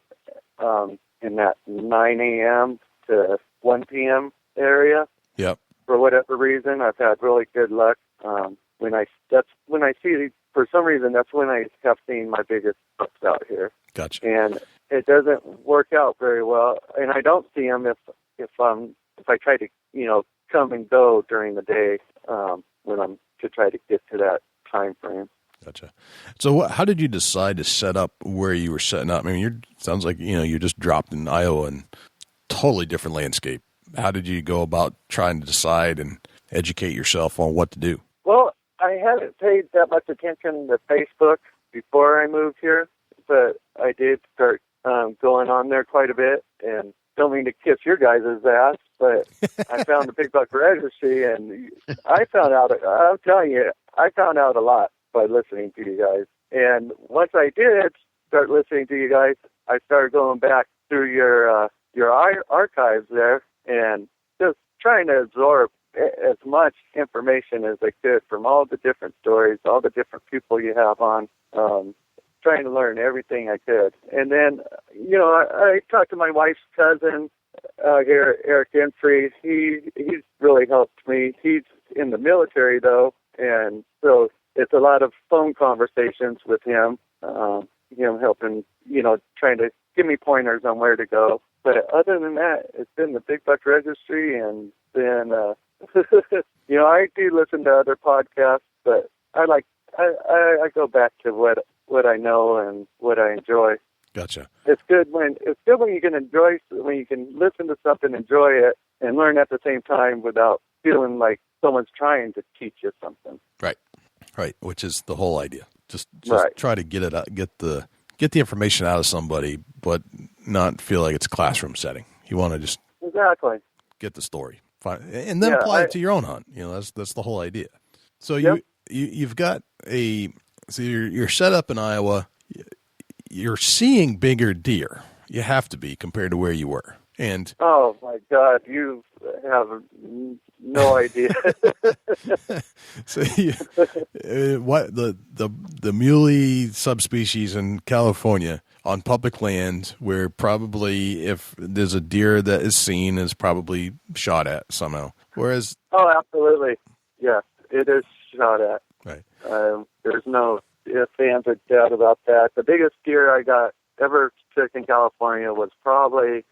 in that 9 a.m. to 1 p.m. area. Yep. For whatever reason, I've had really good luck. When I see, for some reason, that's when I have seen my biggest bucks out here. Gotcha. And it doesn't work out very well, and I don't see them if I try to come and go during the day when I'm to try to get to that time frame. Gotcha. So how did you decide to set up where you were setting up? I mean, sounds like, you just dropped in Iowa and totally different landscape. How did you go about trying to decide and educate yourself on what to do? Well, I hadn't paid that much attention to Facebook before I moved here, but I did start going on there quite a bit, and don't mean to kiss your guys' ass, but I found the Big Buck Registry, and I found out, I'm telling you, I found out a lot by listening to you guys. And once I did start listening to you guys, I started going back through your archives there and just trying to absorb as much information as I could from all the different stories, all the different people you have on, trying to learn everything I could. And then, I talked to my wife's cousin here, Eric Infrey. He's really helped me. He's in the military, though, and so it's a lot of phone conversations with him, helping, trying to give me pointers on where to go. But other than that, it's been the Big Buck Registry, and then, I do listen to other podcasts, but I go back to what I know and what I enjoy. Gotcha. It's good when you can listen to something, enjoy it, and learn at the same time without feeling like someone's trying to teach you something. Right, which is the whole idea. Just right. Try to get it out, get the information out of somebody, but not feel like it's a classroom setting. You want to just exactly get the story, and then apply it to your own hunt. That's the whole idea. So you've got you're set up in Iowa. You're seeing bigger deer. You have to be compared to where you were. And oh my God, you have no idea. So what the muley subspecies in California on public land, where probably if there's a deer that is seen, is probably shot at somehow. Whereas absolutely, yes, it is shot at. Right. There's no ifs, ands, or doubt about that. The biggest deer I got ever took in California was probably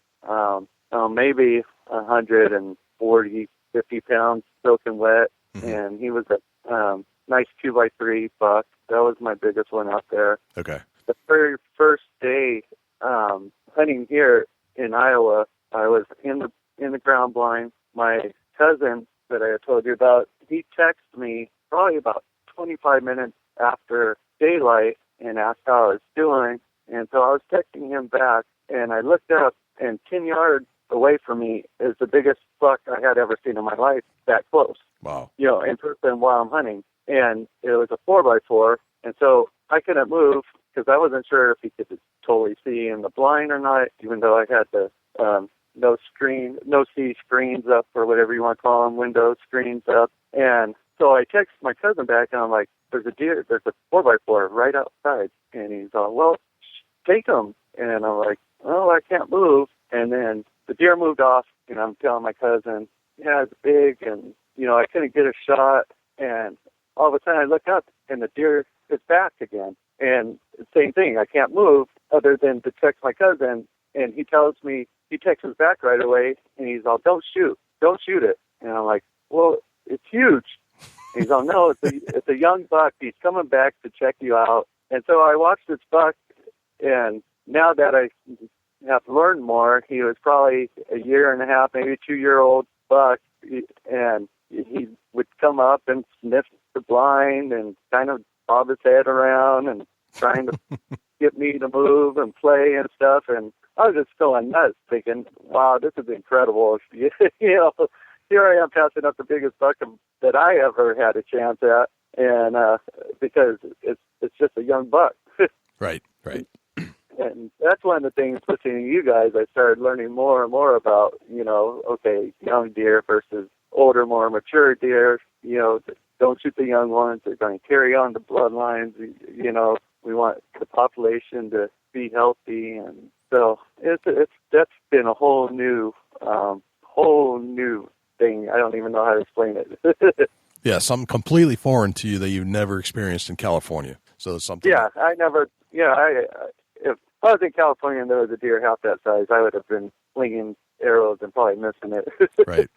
maybe 140, 50 pounds soaking wet, and he was a nice 2x3 buck. That was my biggest one out there. Okay. The very first day hunting here in Iowa, I was in the ground blind. My cousin that I had told you about, he texted me probably about 25 minutes after daylight and asked how I was doing. And so I was texting him back, and I looked up, and 10 yards away from me is the biggest buck I had ever seen in my life, that close. Wow. In person while I'm hunting. And it was a 4x4, and so I couldn't move because I wasn't sure if he could totally see in the blind or not, even though I had the no-see screens up, or whatever you want to call them, window screens up. And so I text my cousin back, and I'm like, there's a 4x4 right outside. And he's all, well, take him. And I'm like, oh, I can't move. And then the deer moved off, and I'm telling my cousin, yeah, it's big, and, I couldn't get a shot. And all of a sudden I look up, and the deer is back again. And same thing, I can't move other than to text my cousin, and he texts us back right away, and he's all, don't shoot it. And I'm like, well, it's huge. And he's all, no, it's a young buck. He's coming back to check you out. And so I watched this buck, and now that I have learned more, he was probably a year and a half, maybe 2-year-old buck, and he would come up and sniff the blind and kind of bob his head around and trying to get me to move and play and stuff. And I was just going nuts thinking, wow, this is incredible. Here I am passing up the biggest buck that I ever had a chance at. And because it's just a young buck. Right. And that's one of the things, listening to you guys, I started learning more and more about, young deer versus older, more mature deer. Don't shoot the young ones. They're going to carry on the bloodlines. We want the population to be healthy. And so that's been a whole new thing. I don't even know how to explain it. Yeah, something completely foreign to you that you've never experienced in California. So it's something. Yeah, if I was in California and there was a deer half that size, I would have been flinging arrows and probably missing it. Right.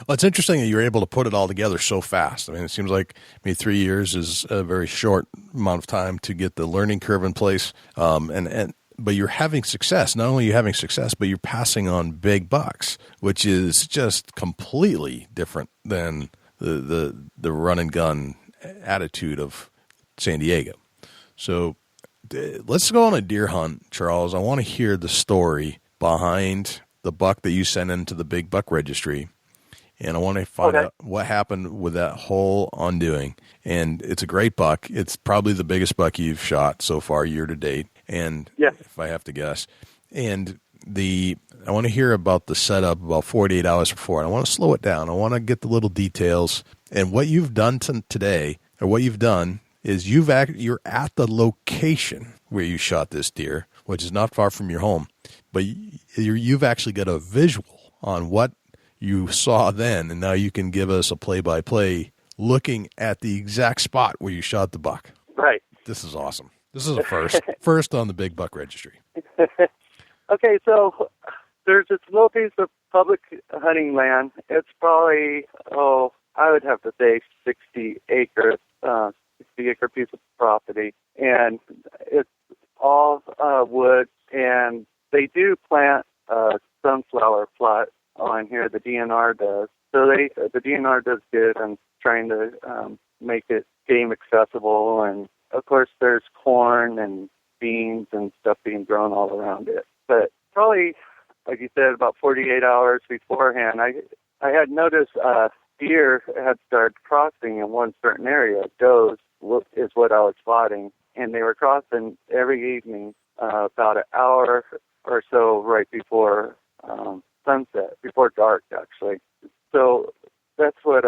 Well, it's interesting that you're able to put it all together so fast. I mean, it seems like 3 years is a very short amount of time to get the learning curve in place. But you're having success. Not only are you having success, but you're passing on big bucks, which is just completely different than the run and gun attitude of San Diego. So let's go on a deer hunt, Charles. I want to hear the story behind the buck that you sent into the big buck registry. And I want to find out what happened with that whole undoing. And it's a great buck. It's probably the biggest buck you've shot so far year to date. And if I have to guess. And I want to hear about the setup about 48 hours before. And I want to slow it down. I want to get the little details. And what you've done today, or what you've done, is you're at the location where you shot this deer, which is not far from your home. But you've actually got a visual on what you saw then, and now you can give us a play-by-play looking at the exact spot where you shot the buck. Right. This is awesome. This is a first on the big buck registry. Okay, so there's this little piece of public hunting land. It's probably, I would have to say 60 acre piece of property, and it's all wood, and they do plant sunflower plot on here. The DNR does. So the DNR does good on trying to make it game accessible, and of course there's corn and beans and stuff being grown all around it. But probably, like you said, about 48 hours beforehand, I had noticed deer had started crossing in one certain area. Does is what I was spotting, and they were crossing every evening about an hour or so right before sunset, before dark, actually. So that's what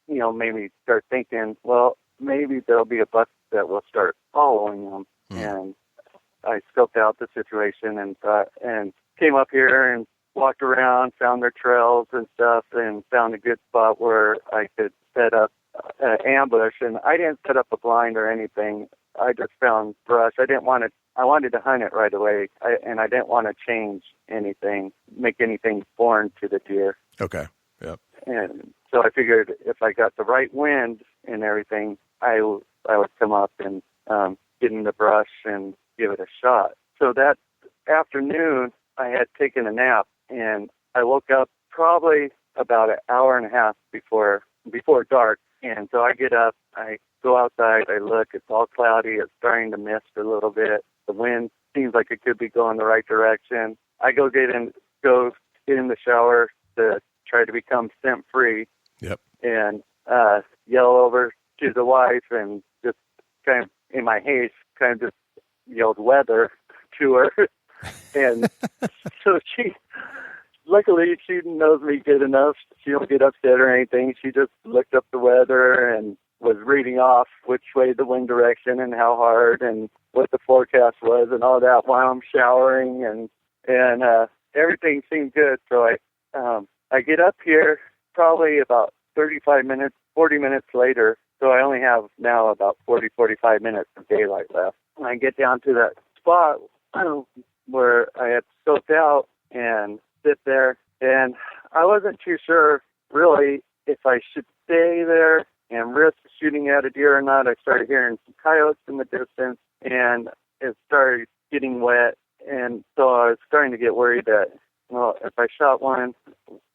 made me start thinking, well, maybe there'll be a buck that will start following them. And I scoped out the situation and came up here and walked around, found their trails and stuff, and found a good spot where I could set up an ambush. And I didn't set up a blind or anything. I just found brush. I wanted to hunt it right away, and I didn't want to change anything, make anything foreign to the deer. Okay. Yep. And so I figured if I got the right wind and everything, I would come up and get in the brush and give it a shot. So that afternoon, I had taken a nap, and I woke up probably about an hour and a half before dark. And so I get up, I go outside, I look, it's all cloudy, it's starting to mist a little bit. The wind seems like it could be going the right direction. I go get in the shower to try to become scent free. Yep. And yell over to the wife and just kind of in my haste, kind of just yelled weather to her. And so luckily she knows me good enough. She don't get upset or anything. She just looked up the weather and was reading off which way the wind direction and how hard and what the forecast was and all that while I'm showering, and everything seemed good. So I get up here probably about 40 minutes later. So I only have now about 45 minutes of daylight left. And I get down to that spot where I had scoped out and sit there, and I wasn't too sure really if I should stay there and risk shooting at a deer or not. I started hearing some coyotes in the distance, and it started getting wet, and so I was starting to get worried that, well, if I shot one,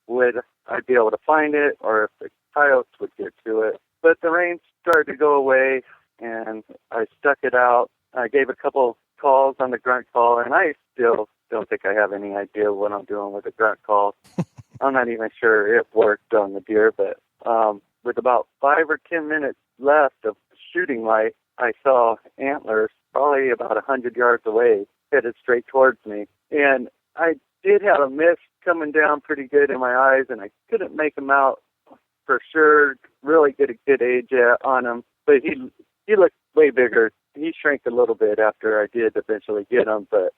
would I be able to find it, or if the coyotes would get to it. But the rain started to go away, and I stuck it out. I gave a couple calls on the grunt call, and I still don't think I have any idea what I'm doing with the grunt call. I'm not even sure it worked on the deer, but with about 5 or 10 minutes left of shooting light, I saw antlers probably about 100 yards away, headed straight towards me. And I did have a mist coming down pretty good in my eyes, and I couldn't make them out for sure, really get a good age on him. But he looked way bigger. He shrank a little bit after I did eventually get him, but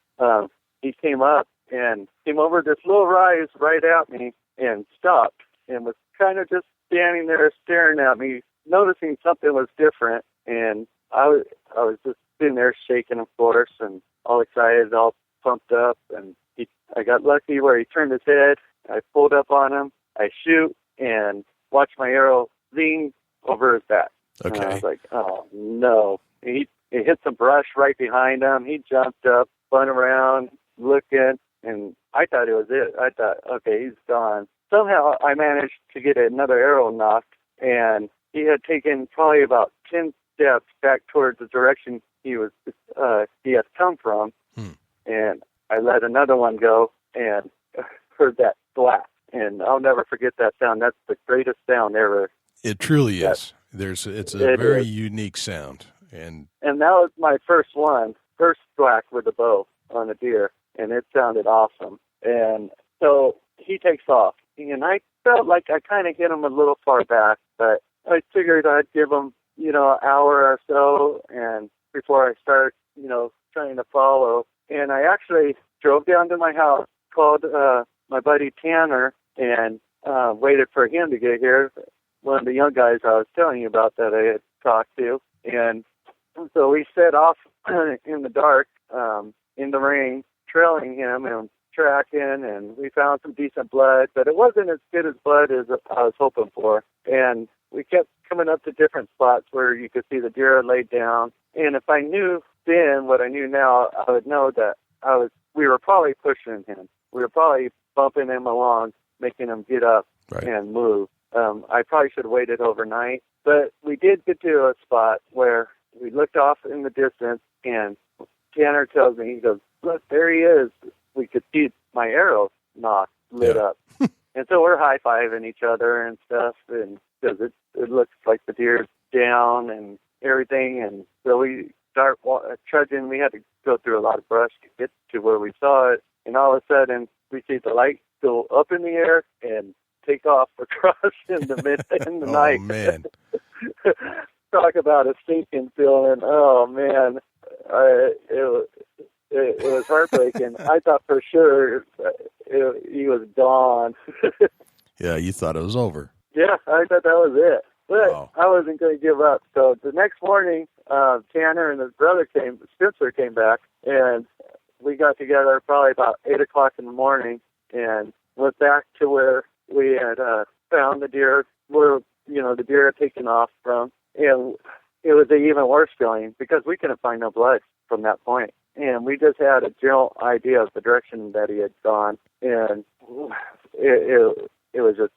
he came up and came over this little rise right at me and stopped and was kind of just standing there staring at me, noticing something was different. And I was just sitting there shaking, of course, and all excited, all pumped up. And I got lucky where he turned his head. I pulled up on him. I shoot and watch my arrow lean over his back. Okay. And I was like, oh, no. He hit some brush right behind him. He jumped up, spun around, looking, and I thought it was it. I thought, okay, he's gone. Somehow I managed to get another arrow knocked, and he had taken probably about 10 steps back towards the direction he had come from. And I let another one go and heard that slap. And I'll never forget that sound. That's the greatest sound ever. It truly is. It's a very unique sound. And that was my first thwack with a bow on a deer, and it sounded awesome. And so he takes off, and I felt like I kind of hit him a little far back, but I figured I'd give him, an hour or so, and before I start, trying to follow. And I actually drove down to my house, called my buddy Tanner, and waited for him to get here, one of the young guys I was telling you about that I had talked to. And so we set off in the dark, in the rain, trailing him and tracking, and we found some decent blood, but it wasn't as good as blood as I was hoping for. And we kept coming up to different spots where you could see the deer laid down. And if I knew then what I knew now, I would know that we were probably pushing him. We were probably bumping him along, making him get up and move. I probably should have waited overnight, but we did get to a spot where we looked off in the distance, and Tanner tells me, he goes, look, there he is. We could see my arrow lit up. And so we're high-fiving each other and stuff, and because it looks like the deer's down and everything. And so we start trudging. We had to go through a lot of brush to get to where we saw it. And all of a sudden, we see the light go up in the air and take off across in the night. Oh, man. Talk about a sinking feeling. Oh, man. It was heartbreaking. I thought for sure he was gone. Yeah, you thought it was over. Yeah, I thought that was it. But wow. I wasn't going to give up. So the next morning, Tanner and his brother Spencer came back, and we got together probably about 8 o'clock in the morning and went back to where we had found the deer, where, the deer had taken off from. And it was an even worse feeling because we couldn't find no blood from that point. And we just had a general idea of the direction that he had gone. And it was just,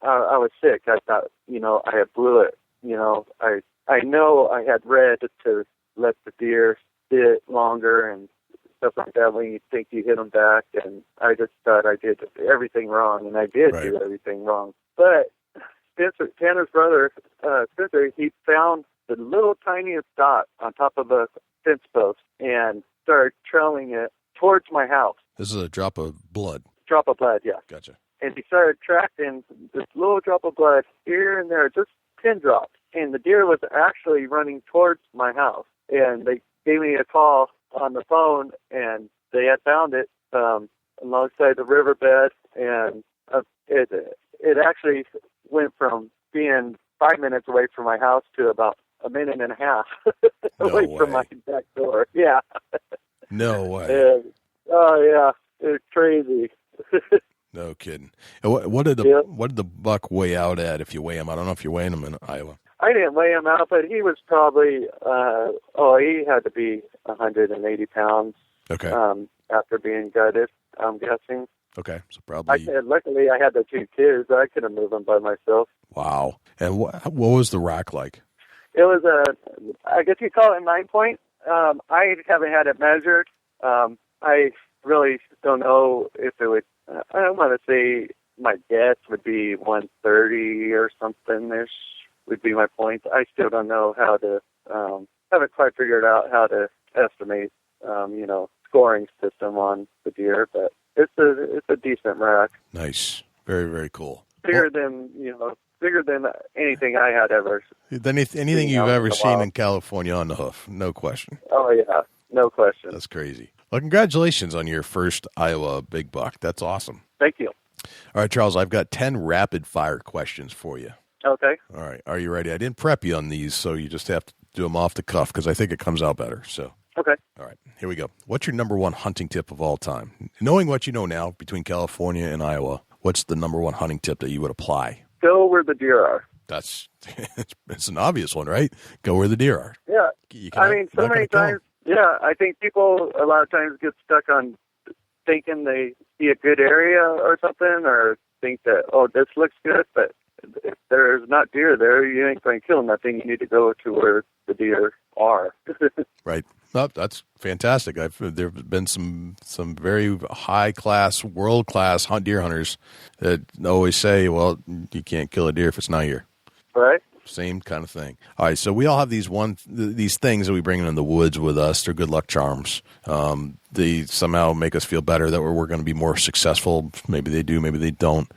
I was sick. I thought, I had blew it. I know I had read to let the deer sit longer and stuff like that when you think you hit them back. And I just thought I did everything wrong, and I did do everything wrong. But Tanner's brother, Spencer, he found the little tiniest dot on top of a fence post and started trailing it towards my house. This is a drop of blood. Drop of blood, yeah. Gotcha. And he started tracking this little drop of blood here and there, just pin drops. And the deer was actually running towards my house. And they gave me a call on the phone, and they had found it alongside the riverbed. And it actually went from being 5 minutes away from my house to about a minute and a half away from my back door. Yeah. No way. And, oh, yeah. It's crazy. No kidding. And what did the buck weigh out at if you weigh him? I don't know if you're weighing him in Iowa. I didn't weigh him out, but he was probably, he had to be 180 pounds. Okay. After being gutted, I'm guessing. Okay, so probably. Luckily, I had the 2 kids. I could have moved them by myself. Wow. And what was the rack like? It was I guess you call it a 9-point. I haven't had it measured. I really don't know if it would, I don't want to say my guess would be 130 or something-ish would be my points. I still don't know how to, haven't quite figured out how to estimate, scoring system on the deer, but it's a decent rack. Nice. Very, very cool. Bigger than anything I had ever. Anything you've ever seen in California on the hoof, no question. Oh, yeah, no question. That's crazy. Well, congratulations on your first Iowa big buck. That's awesome. Thank you. All right, Charles, I've got 10 rapid-fire questions for you. Okay. All right. Are you ready? I didn't prep you on these, so you just have to do them off the cuff because I think it comes out better. So. Okay. All right. Here we go. What's your number one hunting tip of all time? Knowing what you know now between California and Iowa, what's the number one hunting tip that you would apply? Go where the deer are. That's it's an obvious one, right? Go where the deer are. Yeah. So many times, I think people a lot of times get stuck on thinking they see a good area or something, or think that, this looks good, but if there's not deer there, you ain't going to kill nothing. You need to go to where the deer are. Right. Oh, that's fantastic. There have been some very high-class, world-class deer hunters that always say, well, you can't kill a deer if it's not here. Right. Same kind of thing. All right, so we all have these things that we bring in the woods with us. They're good luck charms. They somehow make us feel better that we're going to be more successful. Maybe they do, maybe they don't.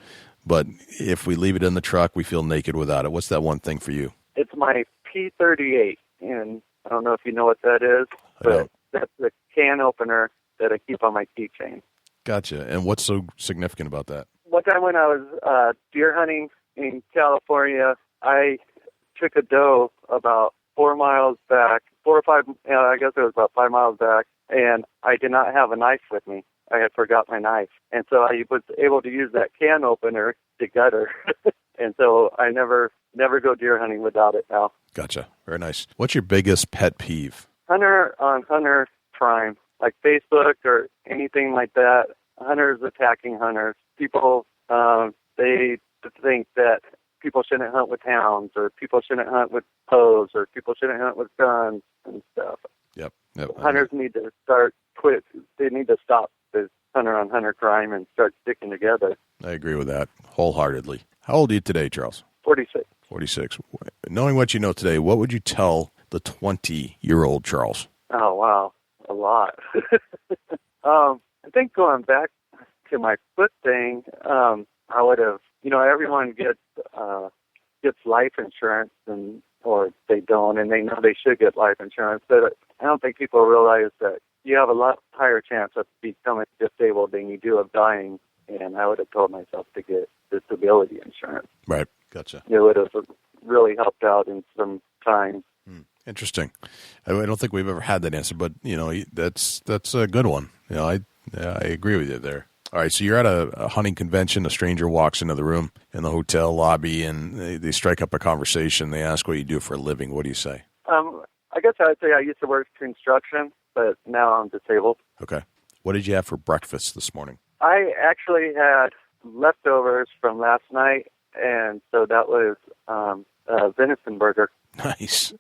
But if we leave it in the truck, we feel naked without it. What's that one thing for you? It's my P38, and I don't know if you know what that is, but that's the can opener that I keep on my keychain. Gotcha. And what's so significant about that? One time when I was deer hunting in California, I took a doe about 4 miles back, 4 or 5, I guess it was about 5 miles back, and I did not have a knife with me. I had forgot my knife. And so I was able to use that can opener to gut her. And so I never go deer hunting without it now. Gotcha. Very nice. What's your biggest pet peeve? Hunter on hunter crime, like Facebook or anything like that. Hunters attacking hunters. People, they think that people shouldn't hunt with hounds, or people shouldn't hunt with bows, or people shouldn't hunt with guns and stuff. Yep. Hunters need to quit. They need to stop this hunter on hunter crime and start sticking together. I agree with that wholeheartedly. How old are you today, Charles? 46. 46. Knowing what you know today, what would you tell the 20-year-old Charles? Oh, wow. A lot. I think going back to my foot thing, I would have, everyone gets life insurance, or they don't, and they know they should get life insurance, but I don't think people realize that you have a lot higher chance of becoming disabled than you do of dying, and I would have told myself to get disability insurance. Right. Gotcha. It would have really helped out in some times. Interesting. I don't think we've ever had that answer, but that's a good one. I agree with you there. All right, so you're at a hunting convention. A stranger walks into the room in the hotel lobby, and they strike up a conversation. They ask what you do for a living. What do you say? I guess I'd say I used to work construction, but now I'm disabled. Okay. What did you have for breakfast this morning? I actually had leftovers from last night, and so that was a venison burger. Nice.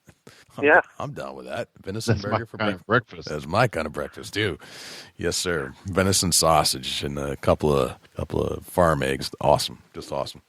I'm down with that. Venison burger for breakfast. That's my kind of breakfast too. Yes, sir. Venison sausage and a couple of farm eggs. Awesome. Just awesome.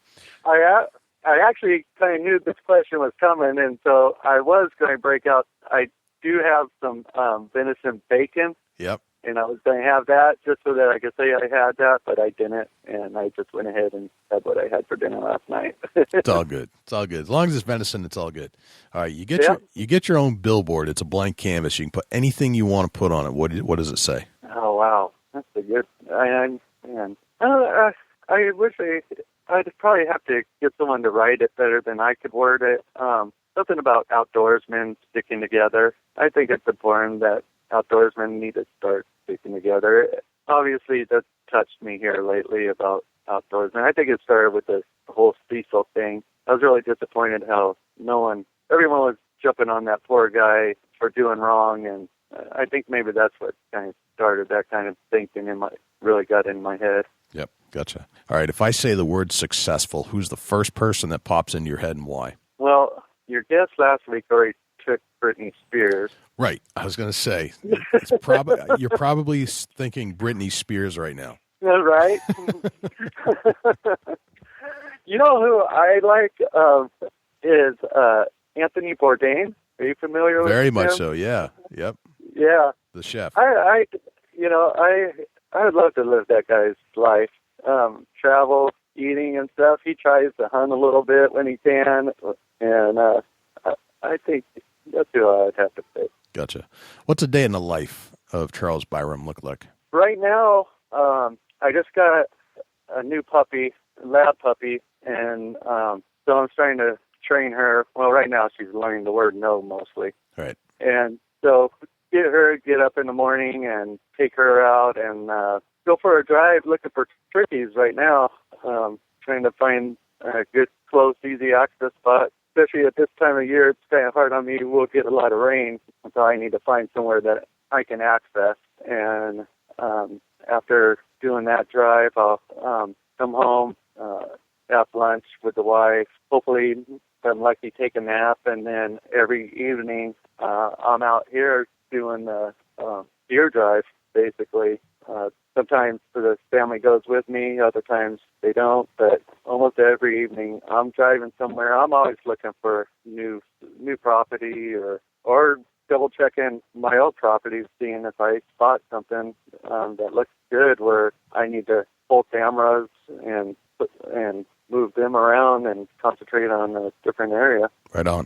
I actually kind of knew this question was coming, and so I was going to break out. I do have some venison bacon. Yep. And I was going to have that just so that I could say I had that, but I didn't, and I just went ahead and had what I had for dinner last night. It's all good. It's all good. As long as it's venison, it's all good. All right, you get your own billboard. It's a blank canvas. You can put anything you want to put on it. What does it say? Oh wow, that's a good. I wish I'd probably have to get someone to write it better than I could word it. Something about outdoorsmen sticking together. I think it's important that outdoorsmen need to start sticking together. Obviously, that's touched me here lately about outdoorsmen. I think it started with the whole Cecil thing. I was really disappointed how everyone was jumping on that poor guy for doing wrong, and I think maybe that's what kind of started that kind of thinking really got in my head. Yep, gotcha. All right, if I say the word successful, who's the first person that pops into your head and why? Well, your guest last week already took Britney Spears. Right. I was going to say, you're probably thinking Britney Spears right now. Right? You know who I like is Anthony Bourdain. Are you familiar with him? Very much so, yeah. Yep. Yeah. The chef. I would love to live that guy's life. Travel, eating and stuff. He tries to hunt a little bit when he can, and I think that's who I'd have to pick. Gotcha. What's a day in the life of Charles Byrum look like? Right now, I just got a new puppy, lab puppy, and so I'm starting to train her. Well, right now she's learning the word no mostly. Right. And so get up in the morning and take her out and go for a drive looking for turkeys right now, trying to find a good, close, easy access spot. Especially at this time of year, it's kind of hard on me. We'll get a lot of rain, so I need to find somewhere that I can access. And after doing that drive, I'll come home, have lunch with the wife. Hopefully, if I'm lucky, take a nap. And then every evening, I'm out here doing the deer drive, basically. Sometimes the family goes with me, other times they don't, but almost every evening I'm driving somewhere. I'm always looking for new property or double checking my old properties, seeing if I spot something that looks good where I need to pull cameras and move them around and concentrate on a different area. Right on.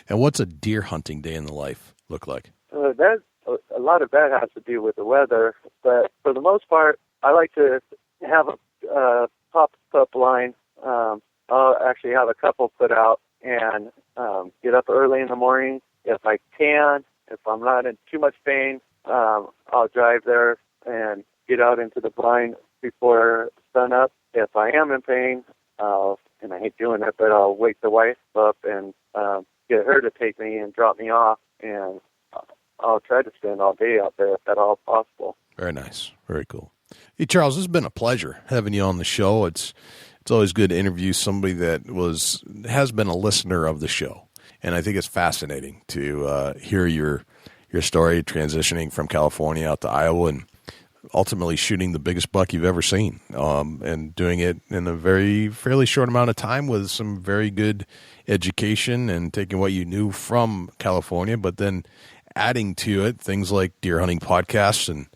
And what's a deer hunting day in the life look like? A lot of that has to do with the weather, but for the most part, I like to have a pop-up line. I'll actually have a couple put out and get up early in the morning. If I can, if I'm not in too much pain, I'll drive there and get out into the blind before sunup. If I am in pain, and I hate doing it, but I'll wake the wife up and get her to take me and drop me off, and I'll try to spend all day out there if at all possible. Very nice. Very cool. Hey, Charles, it's been a pleasure having you on the show. It's always good to interview somebody that has been a listener of the show. And I think it's fascinating to hear your story transitioning from California out to Iowa and ultimately shooting the biggest buck you've ever seen, and doing it in a fairly short amount of time with some very good education and taking what you knew from California, but then adding to it things like deer hunting podcasts and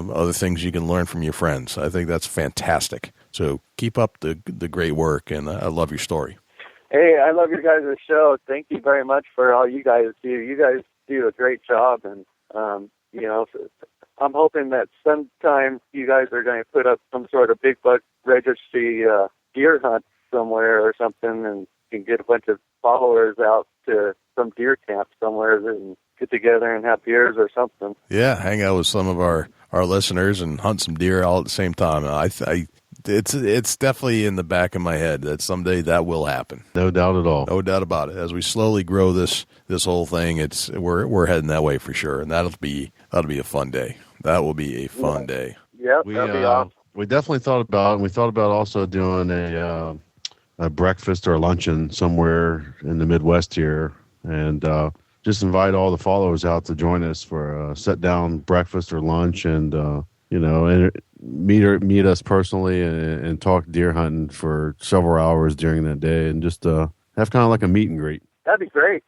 other things you can learn from your friends. I think that's fantastic. So keep up the great work, and I love your story. Hey, I love your guys' show. Thank you very much for all you guys do. You guys do a great job, and I'm hoping that sometime you guys are going to put up some sort of big buck registry deer hunt somewhere or something, and can get a bunch of followers out to some deer camp somewhere and get together and have beers or something. Yeah, hang out with some of our listeners and hunt some deer all at the same time. It's definitely in the back of my head that someday that will happen. No doubt at all. No doubt about it. As we slowly grow this whole thing, we're heading that way for sure, and that'll be a fun day. That will be a fun day. Yep, that'll be awesome. We definitely thought about it. And we thought about also doing a breakfast or a luncheon somewhere in the Midwest here, and just invite all the followers out to join us for a sit-down breakfast or lunch, and and meet us personally and talk deer hunting for several hours during that day, and just have kind of like a meet and greet. That'd be great.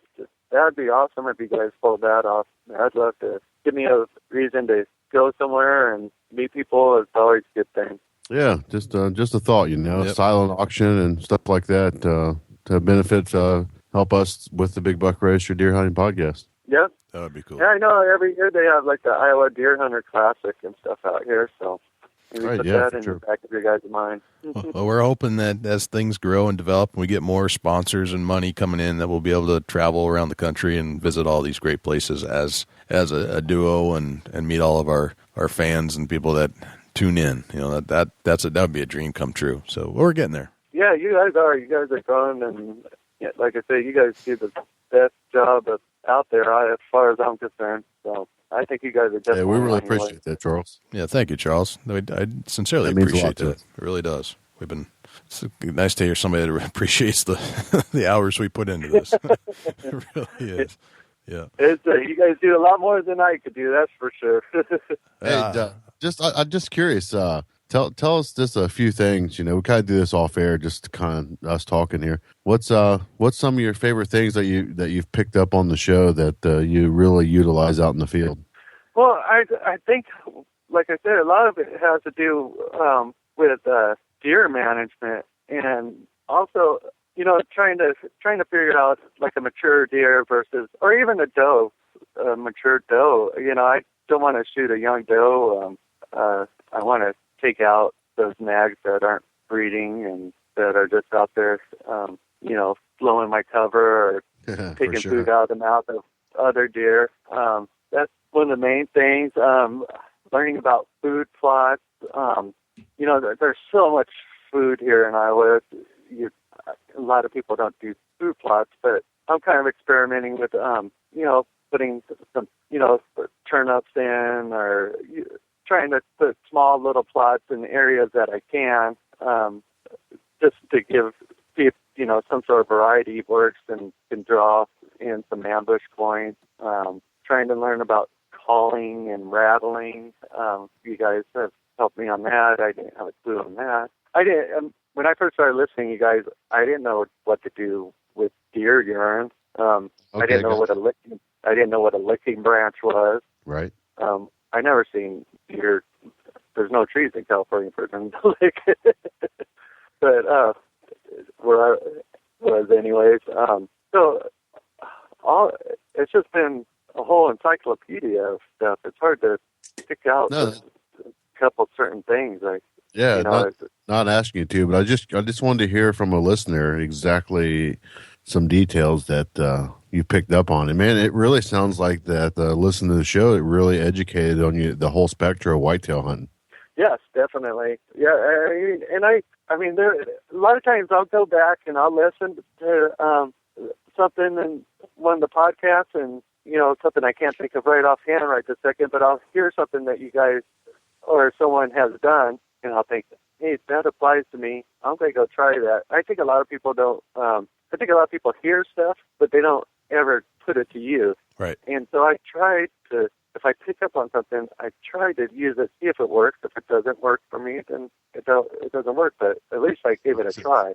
That'd be awesome if you guys pulled that off. I'd love to. Give me a reason to go somewhere and meet people. It's always a good thing. Yeah, just a thought, Yep. Silent auction and stuff like that to benefit, help us with the Big Buck Registry Deer Hunting Podcast. Yep. That would be cool. Yeah, I know every year they have like the Iowa Deer Hunter Classic and stuff out here, so maybe put that in the back of your guys' mind. Well, we're hoping that as things grow and develop and we get more sponsors and money coming in, that we'll be able to travel around the country and visit all these great places as a duo and meet all of our fans and people that tune in. That would be a dream come true. So we're getting there. Yeah, you guys are. You guys are growing, and like I say, you guys do the best job out there as far as I'm concerned. So I think you guys are definitely. Yeah, we really appreciate that, Charles. Yeah, thank you, Charles. I sincerely appreciate that. It really does. It's nice to hear somebody that appreciates the hours we put into this. It really is. Yeah. You guys do a lot more than I could do. That's for sure. Hey, I'm just curious. Tell us just a few things. We kind of do this off air, just kind of us talking here. What's some of your favorite things that you've picked up on the show that you really utilize out in the field? Well, I think, like I said, a lot of it has to do with deer management, and also trying to figure out like a mature deer versus, or even a mature doe. I don't want to shoot a young doe. I want to take out those nags that aren't breeding and that are just out there, blowing my cover or taking food out of the mouth of other deer. That's one of the main things. Learning about food plots. There's so much food here in Iowa. A lot of people don't do food plots, but I'm kind of experimenting with, putting some, turnips in, or trying to put small little plots in areas that I can, just to give people, some sort of variety works and can draw in some ambush points. Trying to learn about calling and rattling. You guys have helped me on that. I didn't have a clue on that. When I first started listening, you guys, I didn't know what to do with deer urine. I didn't know what a licking branch was. Right. I never seen deer. There's no trees in California for them to lick. But where I was, anyways. It's just been a whole encyclopedia of stuff. It's hard to pick out a couple certain things. Not asking you to, but I just wanted to hear from a listener exactly some details that you picked up on. And man, it really sounds like that. Listening to the show, it really educated on you the whole spectrum of whitetail hunting. Yes, definitely. Yeah, there a lot of times I'll go back and I'll listen to something in one of the podcasts, and something I can't think of right offhand right this second, but I'll hear something that you guys or someone has done, and I'll think, hey, that applies to me. I'm going to go try that. I think a lot of people don't. I think a lot of people hear stuff, but they don't ever put it to use. Right. And so I tried to, if I pick up on something, I try to use it, see if it works. If it doesn't work for me, then it doesn't work. But at least I gave it a try.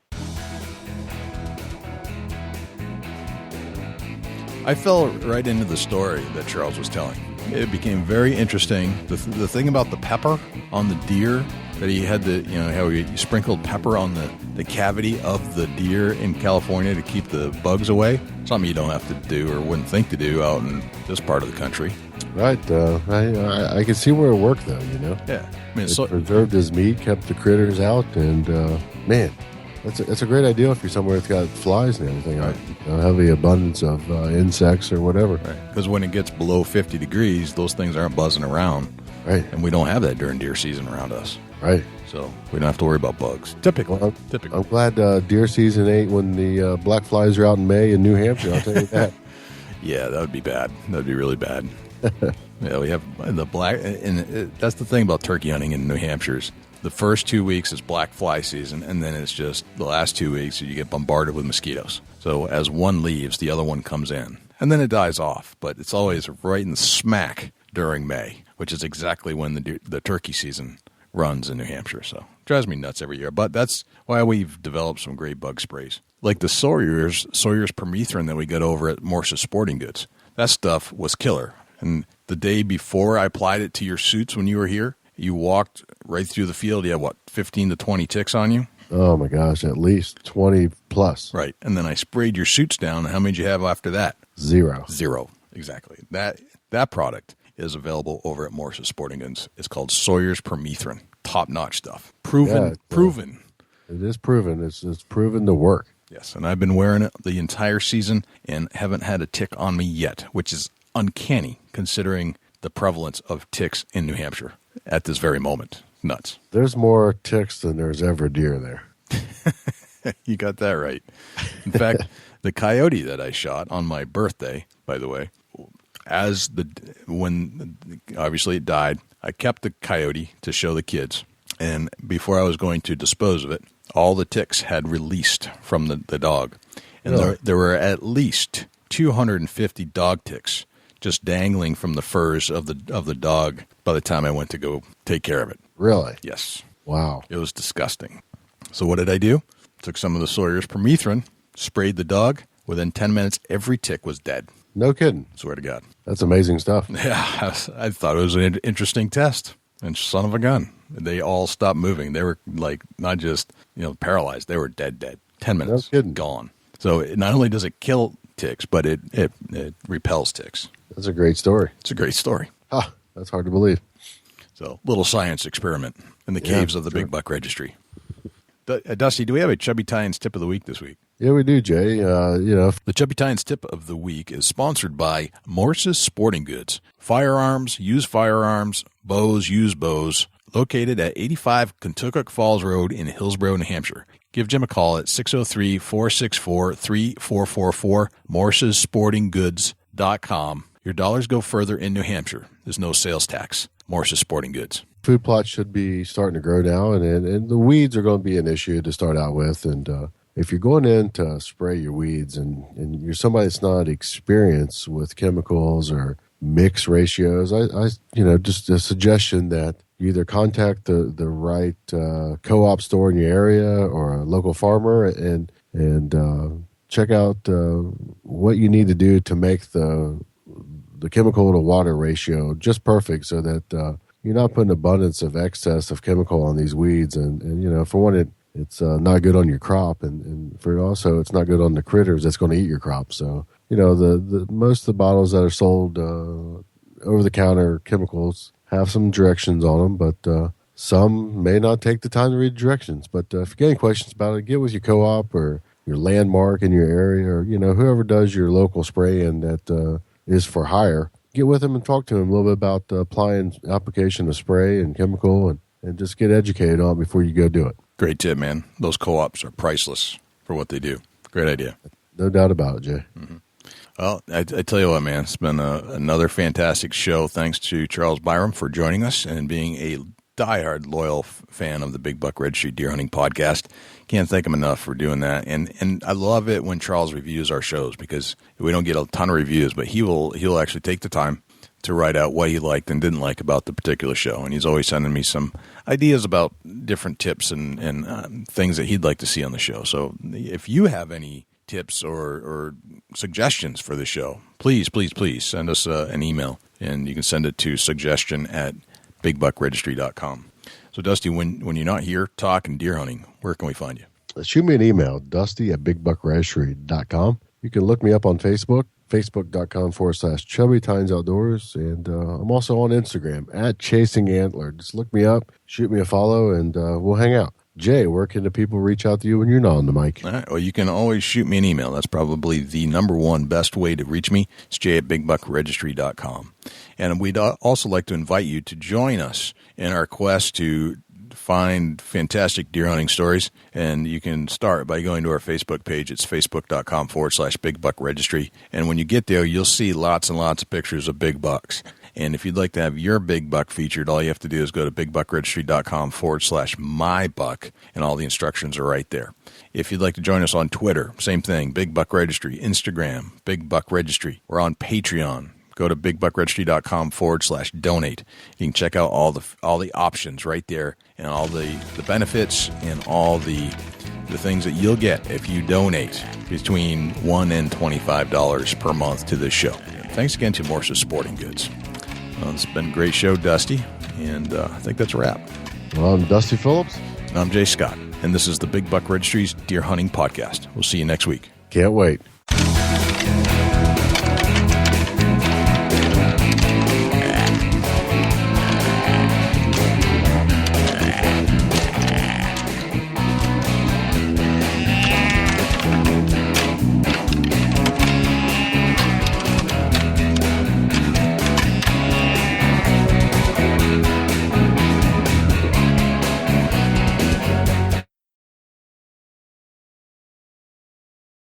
I fell right into the story that Charles was telling. It became very interesting. The thing about the pepper on the deer, that he had how he sprinkled pepper on the cavity of the deer in California to keep the bugs away. Something you don't have to do or wouldn't think to do out in this part of the country. Right. I can see where it worked, though, Yeah. It preserved his meat, kept the critters out, and, man, It's a great idea if you're somewhere that's got flies and everything. Right. Heavy abundance of insects or whatever. Right. Because when it gets below 50 degrees, those things aren't buzzing around. Right. And we don't have that during deer season around us. Right. So we don't have to worry about bugs. Typically. Well, I'm glad deer season ain't when the black flies are out in May in New Hampshire. I'll tell you that. Yeah, that would be bad. That would be really bad. Yeah, we have the black, and that's the thing about turkey hunting in New Hampshire is the first 2 weeks is black fly season, and then it's just the last 2 weeks you get bombarded with mosquitoes. So as one leaves, the other one comes in, and then it dies off. But it's always right in the smack during May, which is exactly when the turkey season runs in New Hampshire. So it drives me nuts every year. But that's why we've developed some great bug sprays, like the Sawyer's permethrin that we got over at Morse's Sporting Goods. That stuff was killer. And the day before I applied it to your suits when you were here, you walked right through the field. You had, 15 to 20 ticks on you? Oh, my gosh, at least 20 plus. Right. And then I sprayed your suits down. How many did you have after that? Zero. Exactly. That product is available over at Morse's Sporting Goods. It's called Sawyer's Permethrin. Top-notch stuff. Proven. It is proven. It's proven to work. Yes, and I've been wearing it the entire season and haven't had a tick on me yet, which is uncanny considering the prevalence of ticks in New Hampshire at this very moment. Nuts. There's more ticks than there's ever deer there. You got that right. In fact, the coyote that I shot on my birthday, by the way, when obviously it died, I kept the coyote to show the kids. And before I was going to dispose of it, all the ticks had released from the dog. And there were at least 250 dog ticks just dangling from the furs of the dog by the time I went to go take care of it. Really? Yes. Wow. It was disgusting. So what did I do? Took some of the Sawyer's permethrin, sprayed the dog. Within 10 minutes, every tick was dead. No kidding. Swear to God. That's amazing stuff. Yeah, I thought it was an interesting test. And son of a gun, they all stopped moving. They were not just paralyzed. They were dead. 10 minutes, no kidding. Gone. So not only does it kill ticks, but it repels ticks. That's a great story. It's a great story. That's hard to believe. So little science experiment in the caves of the Big Buck Registry. Dusty, do we have a Chubby Tines tip of the week this week? Yeah, we do, Jay. The Chubby Tines tip of the week is sponsored by Morse's Sporting Goods. Firearms, used firearms, bows, used bows, located at 85 Kentucky Falls Road in Hillsborough, New Hampshire. Give Jim a call at 603-464-3444, morsessportinggoods.com. Your dollars go further in New Hampshire. There's no sales tax. Morse's Sporting Goods. Food plots should be starting to grow now, and the weeds are going to be an issue to start out with. And if you're going in to spray your weeds and you're somebody that's not experienced with chemicals or mix ratios, I just a suggestion that you either contact the right co-op store in your area or a local farmer and check out what you need to do to make the chemical to water ratio just perfect so that you're not putting abundance of excess of chemical on these weeds. And for one, it's not good on your crop, and for also it's not good on the critters that's going to eat your crop. So, the most of the bottles that are sold over-the-counter chemicals have some directions on them, but some may not take the time to read directions. But if you get any questions about it, get with your co-op or your landmark in your area or, whoever does your local spraying that is for hire. Get with them and talk to them a little bit about applying application of spray and chemical and just get educated on it before you go do it. Great tip, man. Those co-ops are priceless for what they do. Great idea. No doubt about it, Jay. Mm-hmm. Well, I tell you what, man, it's been another fantastic show. Thanks to Charles Byrum for joining us and being a diehard loyal fan of the Big Buck Registry Deer Hunting Podcast. Can't thank him enough for doing that. And I love it when Charles reviews our shows because we don't get a ton of reviews, but he'll actually take the time to write out what he liked and didn't like about the particular show. And he's always sending me some ideas about different tips and things that he'd like to see on the show. So if you have any tips or suggestions for the show, please send us an email. And you can send it to suggestion@bigbuckregistry.com. So, Dusty, when you're not here talking deer hunting, where can we find you? Shoot me an email, dusty@bigbuckregistry.com. You can look me up on Facebook, facebook.com/Chubby Tines Outdoors. And I'm also on Instagram @ChasingAntler. Just look me up, shoot me a follow, and we'll hang out. Jay, where can the people reach out to you when you're not on the mic? All right. Well, you can always shoot me an email. That's probably the number one best way to reach me. It's jay@bigbuckregistry.com. And we'd also like to invite you to join us in our quest to find fantastic deer hunting stories. And you can start by going to our Facebook page. It's facebook.com/bigbuckregistry. And when you get there, you'll see lots and lots of pictures of big bucks. And if you'd like to have your big buck featured, all you have to do is go to bigbuckregistry.com/mybuck, and all the instructions are right there. If you'd like to join us on Twitter, same thing, Big Buck Registry, Instagram, Big Buck Registry. We're on Patreon. Go to bigbuckregistry.com/donate. You can check out all the options right there, and all the benefits and all the things that you'll get if you donate between $1 and $25 per month to this show. Thanks again to Morse's Sporting Goods. It's been a great show, Dusty, and I think that's a wrap. Well, I'm Dusty Phillips. And I'm Jay Scott, and this is the Big Buck Registry's Deer Hunting Podcast. We'll see you next week. Can't wait.